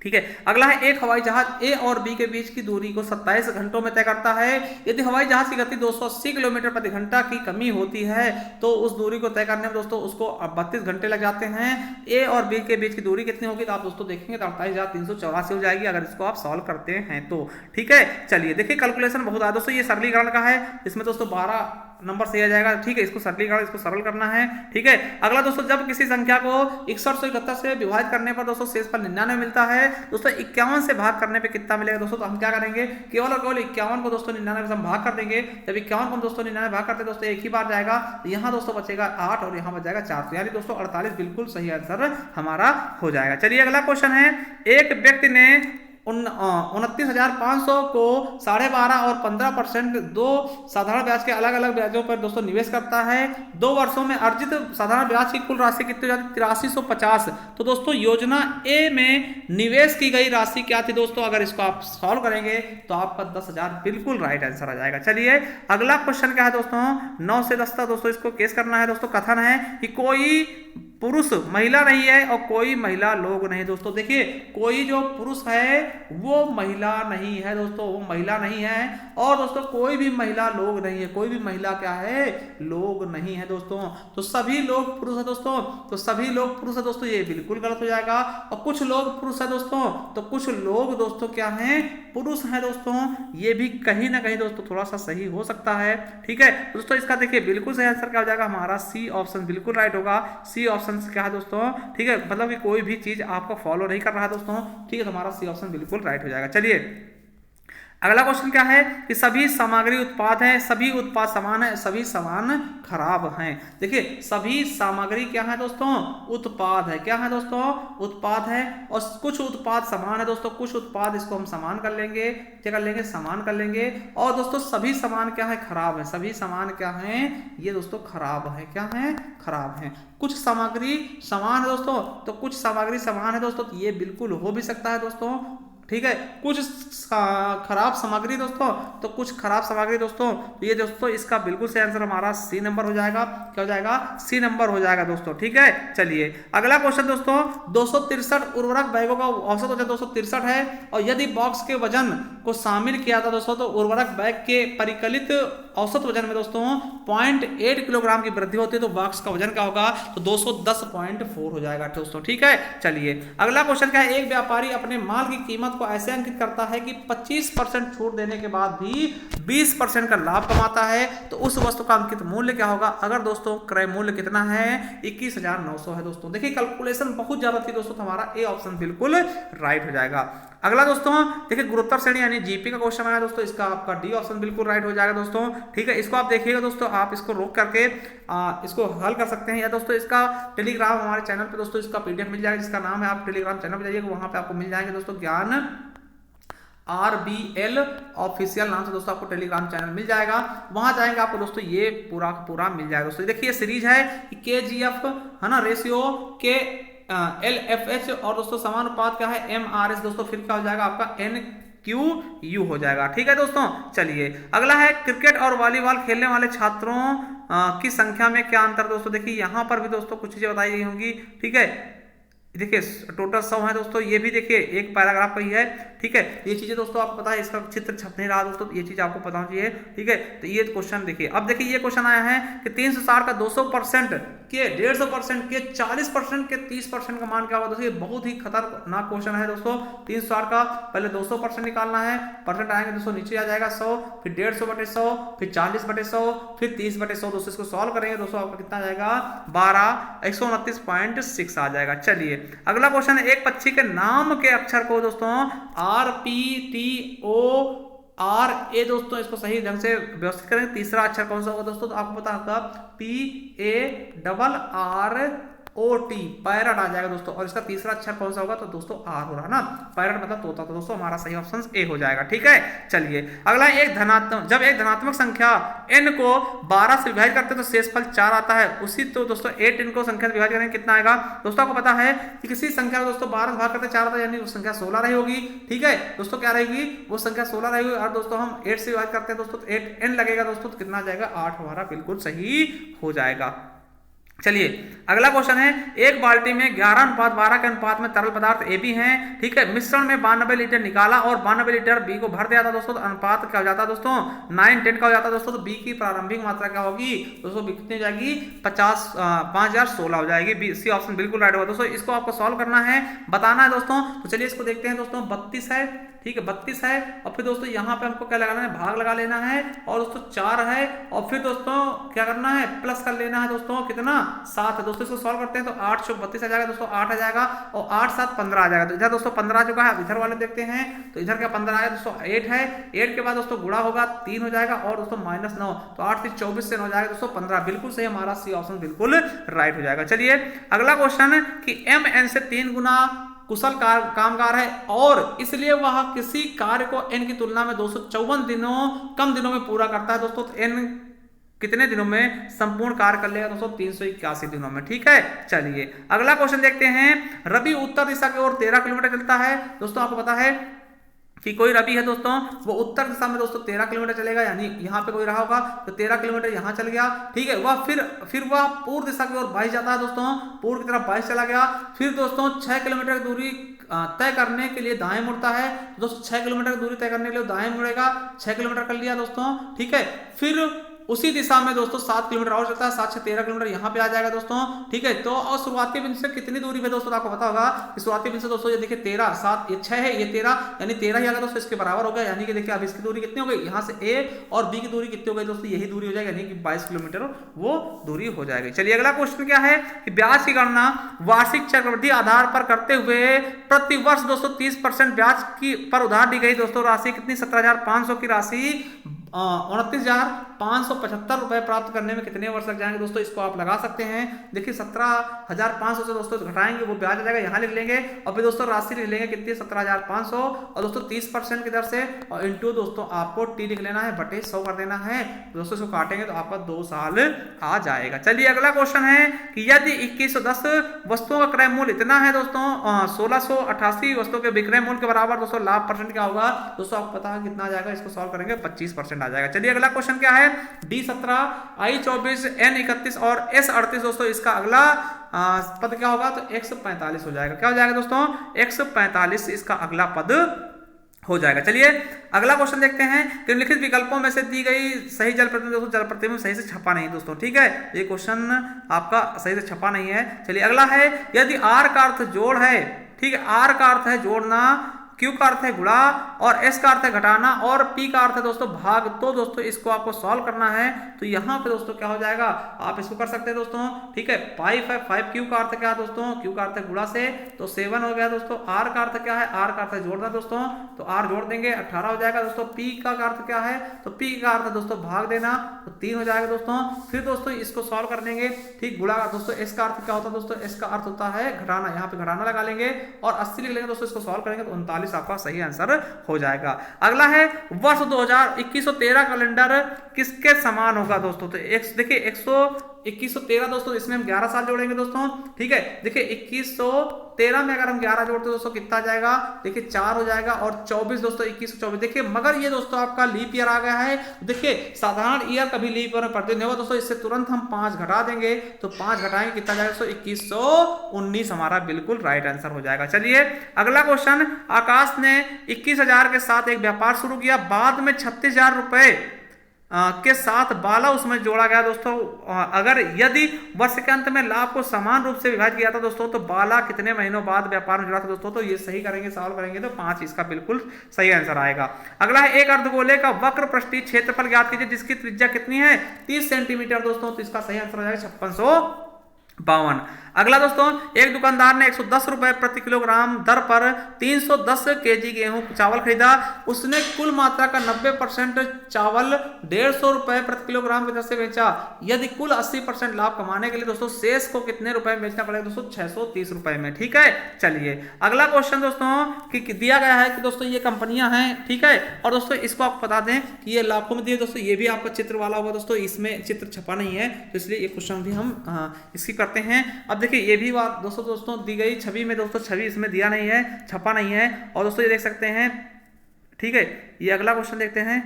ठीक है, अगला है एक हवाई जहाज ए और बी के बीच की दूरी को 27 घंटों में तय करता है। यदि हवाई जहाज की गति 280 किलोमीटर प्रति घंटा की कमी होती है तो उस दूरी को तय करने में दोस्तों उसको 32 घंटे लग जाते हैं। ए और बी के बीच की दूरी कितनी होगी तो आप दोस्तों देखेंगे तो 48,384 हो जाएगी अगर इसको आप सॉल्व करते हैं तो। ठीक है, चलिए देखिए कैलकुलेशन बहुत है दोस्तों, ये सरलीकरण का है, इसमें दोस्तों 12 नंबर सही आ जाएगा। ठीक है, इसको सरलीकरण इसको सरल करना है। ठीक है, अगला दोस्तों जब किसी संख्या को 6171 से विभाजित करने पर दोस्तों शेष पर 99 मिलता है दोस्तों, 51 से भाग करने पे कितना मिलेगा दोस्तों, तो हम क्या करेंगे केवल और केवल 51 को दोस्तों 99 से हम भाग कर देंगे। जब 51 को दोस्तों 99 भाग करते दोस्तों एक ही बार जाएगा, तो यहाँ दोस्तों बचेगा 8 और यहाँ बच जाएगा 4, तो यानी दोस्तों 48 बिल्कुल सही आंसर हमारा हो जाएगा। चलिए अगला क्वेश्चन है, एक व्यक्ति ने 29,500 को 12.5 और 15% दो साधारण ब्याज के अलग अलग ब्याजों पर दोस्तों निवेश करता है। 2 वर्षों में अर्जित साधारण ब्याज की कुल राशि कितनी हो जाती है? 8350। तो दोस्तों योजना ए में निवेश की गई राशि क्या थी दोस्तों, अगर इसको आप सॉल्व करेंगे तो आपका 10,000 बिल्कुल राइट आंसर आ जाएगा। चलिए अगला क्वेश्चन क्या है दोस्तों, 9 से 10 तक दोस्तों इसको केस करना है दोस्तों। कथन है कि कोई पुरुष महिला नहीं है और कोई महिला लोग नहीं। दोस्तों देखिए कोई जो पुरुष है वो महिला नहीं है दोस्तों, वो महिला नहीं है, और दोस्तों कोई भी महिला लोग नहीं है, कोई भी महिला क्या है लोग नहीं है दोस्तों। तो सभी लोग पुरुष है दोस्तों, तो सभी लोग पुरुष है दोस्तों, ये बिल्कुल गलत हो जाएगा। और कुछ लोग पुरुष है दोस्तों, तो कुछ लोग दोस्तों क्या हैं पुरुष है दोस्तों, ये भी कहीं ना कहीं दोस्तों थोड़ा सा सही हो सकता है। ठीक है दोस्तों, इसका देखिए बिल्कुल सही आंसर क्या हो जाएगा, हमारा सी ऑप्शन बिल्कुल राइट होगा। सी ऑप्शन क्या है दोस्तों, ठीक है, मतलब कि कोई भी चीज आपको फॉलो नहीं कर रहा है दोस्तों। ठीक है, तो हमारा सी ऑप्शन बिल्कुल राइट हो जाएगा। चलिए अगला क्वेश्चन क्या है कि सभी सामग्री उत्पाद हैं, सभी उत्पाद समान है, सभी समान खराब हैं। देखिए सभी सामग्री क्या है दोस्तों, उत्पाद है। क्या है दोस्तों, उत्पाद है। और कुछ उत्पाद समान है दोस्तों, कुछ उत्पाद इसको हम समान कर लेंगे, क्या कर लेंगे, समान कर लेंगे। और दोस्तों सभी समान क्या है, खराब है। सभी समान क्या है, ये दोस्तों खराब है। क्या है, खराब है। कुछ सामग्री समान है दोस्तों, तो कुछ सामग्री समान है दोस्तों, तो ये बिल्कुल हो भी सकता है दोस्तों। ठीक है, कुछ खराब सामग्री दोस्तों, तो कुछ खराब सामग्री दोस्तों, तो ये दोस्तों इसका बिल्कुल सही आंसर हमारा सी नंबर हो जाएगा। क्या हो जाएगा, सी नंबर हो जाएगा दोस्तों। ठीक है, चलिए अगला क्वेश्चन दोस्तों, 263 उर्वरक बैगों का औसत वजन 263 है, और यदि बॉक्स के वजन को शामिल किया था दोस्तों, तो उर्वरक बैग के परिकलित औसत वजन में दोस्तों 0.8 किलोग्राम की वृद्धि होती है, तो बॉक्स का वजन क्या होगा, तो 210.4 हो जाएगा दोस्तों। ठीक है, चलिए अगला क्वेश्चन क्या है, एक व्यापारी अपने माल की कीमत कीमत को ऐसे अंकित करता है कि 25% छूट देने के बाद भी 20% का लाभ कमाता है, तो उस वस्तु का अंकित मूल्य क्या होगा? अगर दोस्तों क्रय मूल्य कितना है? 21,900 है दोस्तों। देखिए कैलकुलेशन बहुत ज्यादा थी दोस्तों, तो हमारा ए ऑप्शन बिल्कुल राइट हो जाएगा। अगला दोस्तों देखिए गुरुत्तर श्रेणी यानी जीपी का क्वेश्चन आया दोस्तों, इसका आपका डी ऑप्शन बिल्कुल राइट हो जाएगा दोस्तों। ठीक है, इसको आप देखिएगा दोस्तों, आप इसको रोक करके इसको हल कर सकते हैं, या दोस्तों इसका टेलीग्राम हमारे चैनल पे दोस्तों इसका पीडीएफ मिल जाएगा, जिसका नाम है, आप टेलीग्राम चैनल पे जाइएगा, वहां पे आपको मिल जाएंगे दोस्तों ज्ञान RBL ऑफिशियल नाम से दोस्तों आपको टेलीग्राम चैनल मिल जाएगा, वहां जाएंगे आपको दोस्तों ये पूरा पूरा मिल जाएगा दोस्तों। देखिए सीरीज है KGF है ना, रेशियो के LFH और दोस्तों समानुपात क्या है? MRS दोस्तों, फिर क्या हो जाएगा आपका NQU हो जाएगा। ठीक है दोस्तों, चलिए अगला है क्रिकेट और वॉलीबॉल खेलने वाले छात्रों की संख्या में क्या अंतर? दोस्तों देखिए यहाँ पर भी दोस्तों कुछ चीजें बताई गई होंगी। ठीक है, देखिए टोटल 100 है दोस्तों, ये भी देखिए एक पैराग्राफ का ही है। ठीक है, ये चीजें दोस्तों आपको पता है, इसका चित्र छप नहीं रहा दोस्तों, ये चीज आपको पता होनी चाहिए। ठीक है, तो ये क्वेश्चन देखिए, अब देखिए ये क्वेश्चन आया है कि 360 का 200% के 150% के 40% के 30% का मान क्या होगा? दोस्तों ये बहुत ही खतरनाक क्वेश्चन है दोस्तों। 360 का पहले 200% निकालना है, परसेंट आएंगे दोस्तों, नीचे आ जाएगा 100, फिर 150/100, फिर 40/100, फिर 30/100। दोस्तों इसको सॉल्व करेंगे दोस्तों, आपका कितना आ जाएगा? 129.6 आ जाएगा। चलिए अगला क्वेश्चन है, एक पक्षी के नाम के अक्षर को दोस्तों RPTORA दोस्तों, इसको सही ढंग से व्यवस्थित करेंगे। तीसरा अक्षर कौन सा होगा दोस्तों? तो आपको पता होगा PARROT, पैरट आ जाएगा दोस्तों। और इसका तीसरा अक्षर कौन सा होगा? तो दोस्तों आर हो रहा ना, पैरट मतलब तोता। तो दोस्तों हमारा सही ऑप्शन ए हो जाएगा। ठीक है, चलिए अगला जब एक धनात्मक संख्या n को 12 से विभाजित करते हैं तो शेषफल 4 आता है। उसी तो दोस्तों 8 n को संख्या से विभाजित करेंगे कितना आएगा? दोस्तों आपको पता है कि किसी संख्या को दोस्तों 12 से भाग करते 4 आता है, यानी वो संख्या 16 रही होगी। ठीक है दोस्तों, क्या रहेगी? वो संख्या 16 रहेगी। और दोस्तों हम 8 से विभाजित करते हैं दोस्तों, 8n लगेगा दोस्तों, तो कितना आ जाएगा? 8 हमारा बिल्कुल सही हो जाएगा। चलिए अगला क्वेश्चन है, एक बाल्टी में 11:12 के अनुपात में तरल पदार्थ AB है। ठीक है, मिश्रण में 92 लीटर निकाला और 92 लीटर B को भर दिया था दोस्तों, तो अनुपात क्या हो जाता है दोस्तों? 9:10 का हो जाता है दोस्तों। तो B की प्रारंभिक मात्रा क्या होगी दोस्तों? कितनी हो जाएगी? 5016 हो जाएगी। B सी ऑप्शन बिल्कुल राइट होगा दोस्तों। इसको आपको सॉल्व करना है, बताना है दोस्तों। तो चलिए इसको देखते हैं दोस्तों। 32 है, ठीक है 32 है, और फिर दोस्तों यहाँ पे हमको क्या लगाना है? भाग लगा लेना है, और दोस्तों 4 है, और फिर दोस्तों क्या करना है? प्लस कर लेना है दोस्तों, कितना? 7 है दोस्तों। इसको सॉल्व करते हैं तो 8 चौक 32 आ जाएगा दोस्तों, 8 आ जाएगा, और 8 7 15 आ जाएगा। तो इधर दोस्तों 15 आ चुका है, इधर वाले देखते हैं तो इधर क्या 15 आया दोस्तों? 8 है, 8 के बाद दोस्तों गुणा होगा 3 हो जाएगा, और दोस्तों -9, तो 8 से 24 से 9 जाएगा दोस्तों 15। बिल्कुल सही, हमारा सी ऑप्शन बिल्कुल राइट हो जाएगा। चलिए अगला क्वेश्चन कि MN से 3 गुना कुशल कामगार है, और इसलिए वह किसी कार्य को n की तुलना में 254 कम दिनों में पूरा करता है दोस्तों। तो n कितने दिनों में संपूर्ण कार्य कर लेगा दोस्तों? 381 दिनों में। ठीक है, चलिए अगला क्वेश्चन देखते हैं। रवि उत्तर दिशा की ओर 13 किलोमीटर चलता है दोस्तों। आपको पता है कि कोई रवि है दोस्तों, वो उत्तर दिशा में दोस्तों 13 किलोमीटर चलेगा, यानी यहाँ पे कोई रहा होगा तो 13 किलोमीटर यहाँ चल गया। ठीक है, वह फिर वह पूर्व दिशा की ओर 22 जाता है दोस्तों, पूर्व की तरफ 22 चला गया। फिर दोस्तों 6 किलोमीटर की दूरी तय करने के लिए दाएं मुड़ता है दोस्तों। 6 किलोमीटर की दूरी तय करने के लिए दाएं मुड़ेगा, 6 किलोमीटर कर लिया दोस्तों। ठीक है, फिर उसी दिशा में दोस्तों 7 किलोमीटर और चलता है, 7 से 13 किलोमीटर यहाँ पे आ जाएगा दोस्तों। ठीक है, तो और शुरुआती बिंदु से कितनी दूरी पे दोस्तों? आपको पता होगा कि शुरुआती बिंदु से दोस्तों ये देखिए 13, 7 ये 6 है, ये 13, यानी 13 ही आ गया दोस्तों, इसके बराबर हो गया। यानी कि देखिए अब इसकी दूरी कितनी हो गई? यहाँ से A और B की दूरी कितनी हो गई दोस्तों? यही दूरी हो जाएगी, यानी कि 22 किलोमीटर वो दूरी हो जाएगी। चलिए अगला क्वेश्चन क्या है कि ब्याज की गणना वार्षिक चक्रवृद्धि आधार पर करते हुए प्रति वर्ष दोस्तों 30% ब्याज की पर उधार दी गई दोस्तों राशि कितनी? 17,500 की राशि 29,575 रुपए प्राप्त करने में कितने वर्ष लग जाएंगे दोस्तों? इसको आप लगा सकते हैं। देखिए 17,500 से दोस्तों घटाएंगे, वो ब्याज आ जाएगा, यहाँ लिख लेंगे, और फिर दोस्तों राशि लिख लेंगे कितनी? 17,500, और दोस्तों 30% की दर से, और इंटू दोस्तों आपको टी लिख लेना है, बटे 100 कर देना है दोस्तों। इसको काटेंगे तो आपका 2 साल आ जाएगा। चलिए अगला क्वेश्चन है कि यदि 2110 वस्तुओं का क्रय मूल्य इतना है दोस्तों, 1688 वस्तुओं के विक्रय मूल्य के बराबर दोस्तों लाभ परसेंट क्या होगा दोस्तों? आपको पता है कितना आ जाएगा? इसको सॉल्व करेंगे 25% आ जाएगा। चलिए अगला क्वेश्चन क्या है? D17, I24, N31 और S38 दोस्तों, इसका अगला पद क्या होगा? तो X45 हो जाएगा। क्या हो जाएगा दोस्तों? X45 इसका अगला पद हो जाएगा। चलिए अगला क्वेश्चन देखते हैं कि निम्नलिखित विकल्पों में से दी गई सही जल प्रतिबिंब दोस्तों, जल प्रतिबिंब सही से छपा नहीं दोस्तों। ठीक है, ये क्वेश्चन आपका सही से छपा नहीं है। चलिए अगला है, यदि R का अर्थ जोड़ है, ठीक है, R का अर्थ है जोड़ना, Q का अर्थ है गुणा और S का अर्थ है घटाना और P का अर्थ है दोस्तों भाग। तो दोस्तों इसको आपको सॉल्व करना है तो यहाँ पे दोस्तों क्या हो जाएगा, आप इसको कर सकते हैं दोस्तों, ठीक है। 5 है, 5Q का अर्थ क्या है दोस्तों, Q का अर्थ है गुणा से, तो 7 हो गया दोस्तों। R का अर्थ क्या है, R का अर्थ है जोड़ना दोस्तों, तो R जोड़ देंगे 18 हो जाएगा दोस्तों। P का अर्थ क्या है, तो P का अर्थ दोस्तों भाग देना, तो 3 हो जाएगा दोस्तों। फिर दोस्तों इसको सॉल्व कर देंगे, ठीक। गुणा दोस्तों S का अर्थ क्या होता है दोस्तों, S का अर्थ होता है घटाना, यहाँ पे घटाना लगा लेंगे और 80 लिख लेंगे दोस्तों। इसको सॉल्व करेंगे तो 39 आपका सही आंसर हो जाएगा। अगला है वर्ष 2021-13 कैलेंडर किसके समान होगा दोस्तों, तो देखिए 2113 दोस्तों, इसमें हम 11 साल जोड़ेंगे दोस्तों, ठीक है। देखिए 2113 में अगर हम 11 जोड़ते दोस्तों कितना आ जाएगा, देखिए 4 हो जाएगा और 24 दोस्तों 2124। देखिए मगर ये दोस्तों आपका लीप ईयर आ गया है। देखिए साधारण ईयर कभी लीप ईयर में परिवर्तित नहीं होगा दोस्तों, इससे तुरंत हम 5 घटा देंगे, तो 5 घटाएंगे कितना जाएगा दोस्तों, 2119 हमारा बिल्कुल राइट आंसर हो जाएगा। चलिए अगला क्वेश्चन, आकाश ने 21,000 के साथ एक व्यापार शुरू किया, बाद में 36,000 रुपए के साथ बाला उसमें जोड़ा गया दोस्तों। अगर यदि वर्ष के अंत में लाभ को समान रूप से विभाजित किया था दोस्तों, तो बाला कितने महीनों बाद व्यापार में जुड़ा था दोस्तों, तो ये सही करेंगे, सॉल्व करेंगे तो 5 इसका बिल्कुल सही आंसर आएगा। अगला है एक अर्धगोले का वक्र पृष्ठीय क्षेत्रफल ज्ञात कीजिए जिसकी त्रिज्या कितनी है, 30 सेंटीमीटर दोस्तों, तो इसका सही आंसर हो जाएगा 5652। अगला दोस्तों, एक दुकानदार ने 110 रुपए प्रति किलोग्राम दर पर 310 केजी गेहूं चावल खरीदा। उसने कुल मात्रा का 90% चावल 150 रुपए प्रति किलोग्राम की दर से बेचा। यदि कुल 80% लाभ कमाने के लिए दोस्तों शेष को कितने रुपए में बेचना पड़ेगा दोस्तों, 630 रुपए में, ठीक है। चलिए अगला क्वेश्चन दोस्तों कि दिया गया है कि दोस्तों ये कंपनियां हैं, ठीक है, और दोस्तों इसको आप बता दें कि ये लाखों में दिए दोस्तों, ये भी आपका चित्र वाला होगा दोस्तों, इसमें चित्र छपा नहीं है, तो इसलिए ये क्वेश्चन भी हम इसकी करते हैं। अब देखिए ये भी बात दोस्तों दी गई छवि में दोस्तों, छवि इसमें दिया नहीं है, छपा नहीं है, और दोस्तों ये देख सकते हैं, ठीक है। ये अगला क्वेश्चन देखते हैं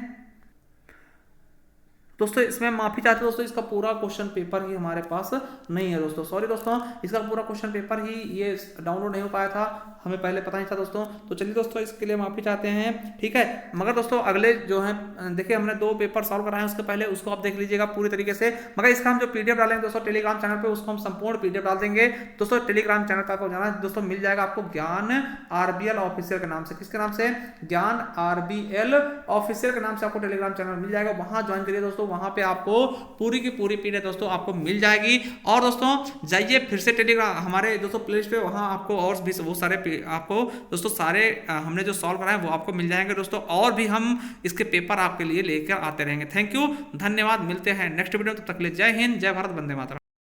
दोस्तों, इसमें माफी चाहते दोस्तों, इसका पूरा क्वेश्चन पेपर ही हमारे पास नहीं है दोस्तों, सॉरी दोस्तों, इसका पूरा क्वेश्चन पेपर ही ये डाउनलोड नहीं हो पाया था, हमें पहले पता नहीं था दोस्तों। तो चलिए दोस्तों इसके लिए माफी चाहते हैं, ठीक है। मगर दोस्तों अगले जो है देखिए हमने 2 पेपर सॉल्व कराए हैं, उसके पहले उसको आप देख लीजिएगा पूरी तरीके से। मगर इसका हम जो पीडीएफ डालेंगे दोस्तों टेलीग्राम चैनल पर, उसको हम संपूर्ण पीडीएफ डाल देंगे दोस्तों। टेलीग्राम चैनल पर आपको जाना दोस्तों, मिल जाएगा आपको ज्ञान आरबीएल ऑफिशियल के नाम से, किसके नाम से, ज्ञान आरबीएल ऑफिशियल के नाम से आपको टेलीग्राम चैनल मिल जाएगा, वहां ज्वाइन करिए दोस्तों, वहां पे आपको पूरी की पूरी पीडीएफ दोस्तों आपको मिल जाएगी। और दोस्तों जाइए फिर से टेलीग्राम हमारे दोस्तों प्ले लिस्ट पे, वहां आपको और भी वो सारे आपको दोस्तों सारे हमने जो सॉल्व कराए वो आपको मिल जाएंगे दोस्तों, और भी हम इसके पेपर आपके लिए लेकर आते रहेंगे। थैंक यू, धन्यवाद, मिलते हैं नेक्स्ट वीडियो, तब तक के लिए जय हिंद, जय भारत, वंदे मातरम।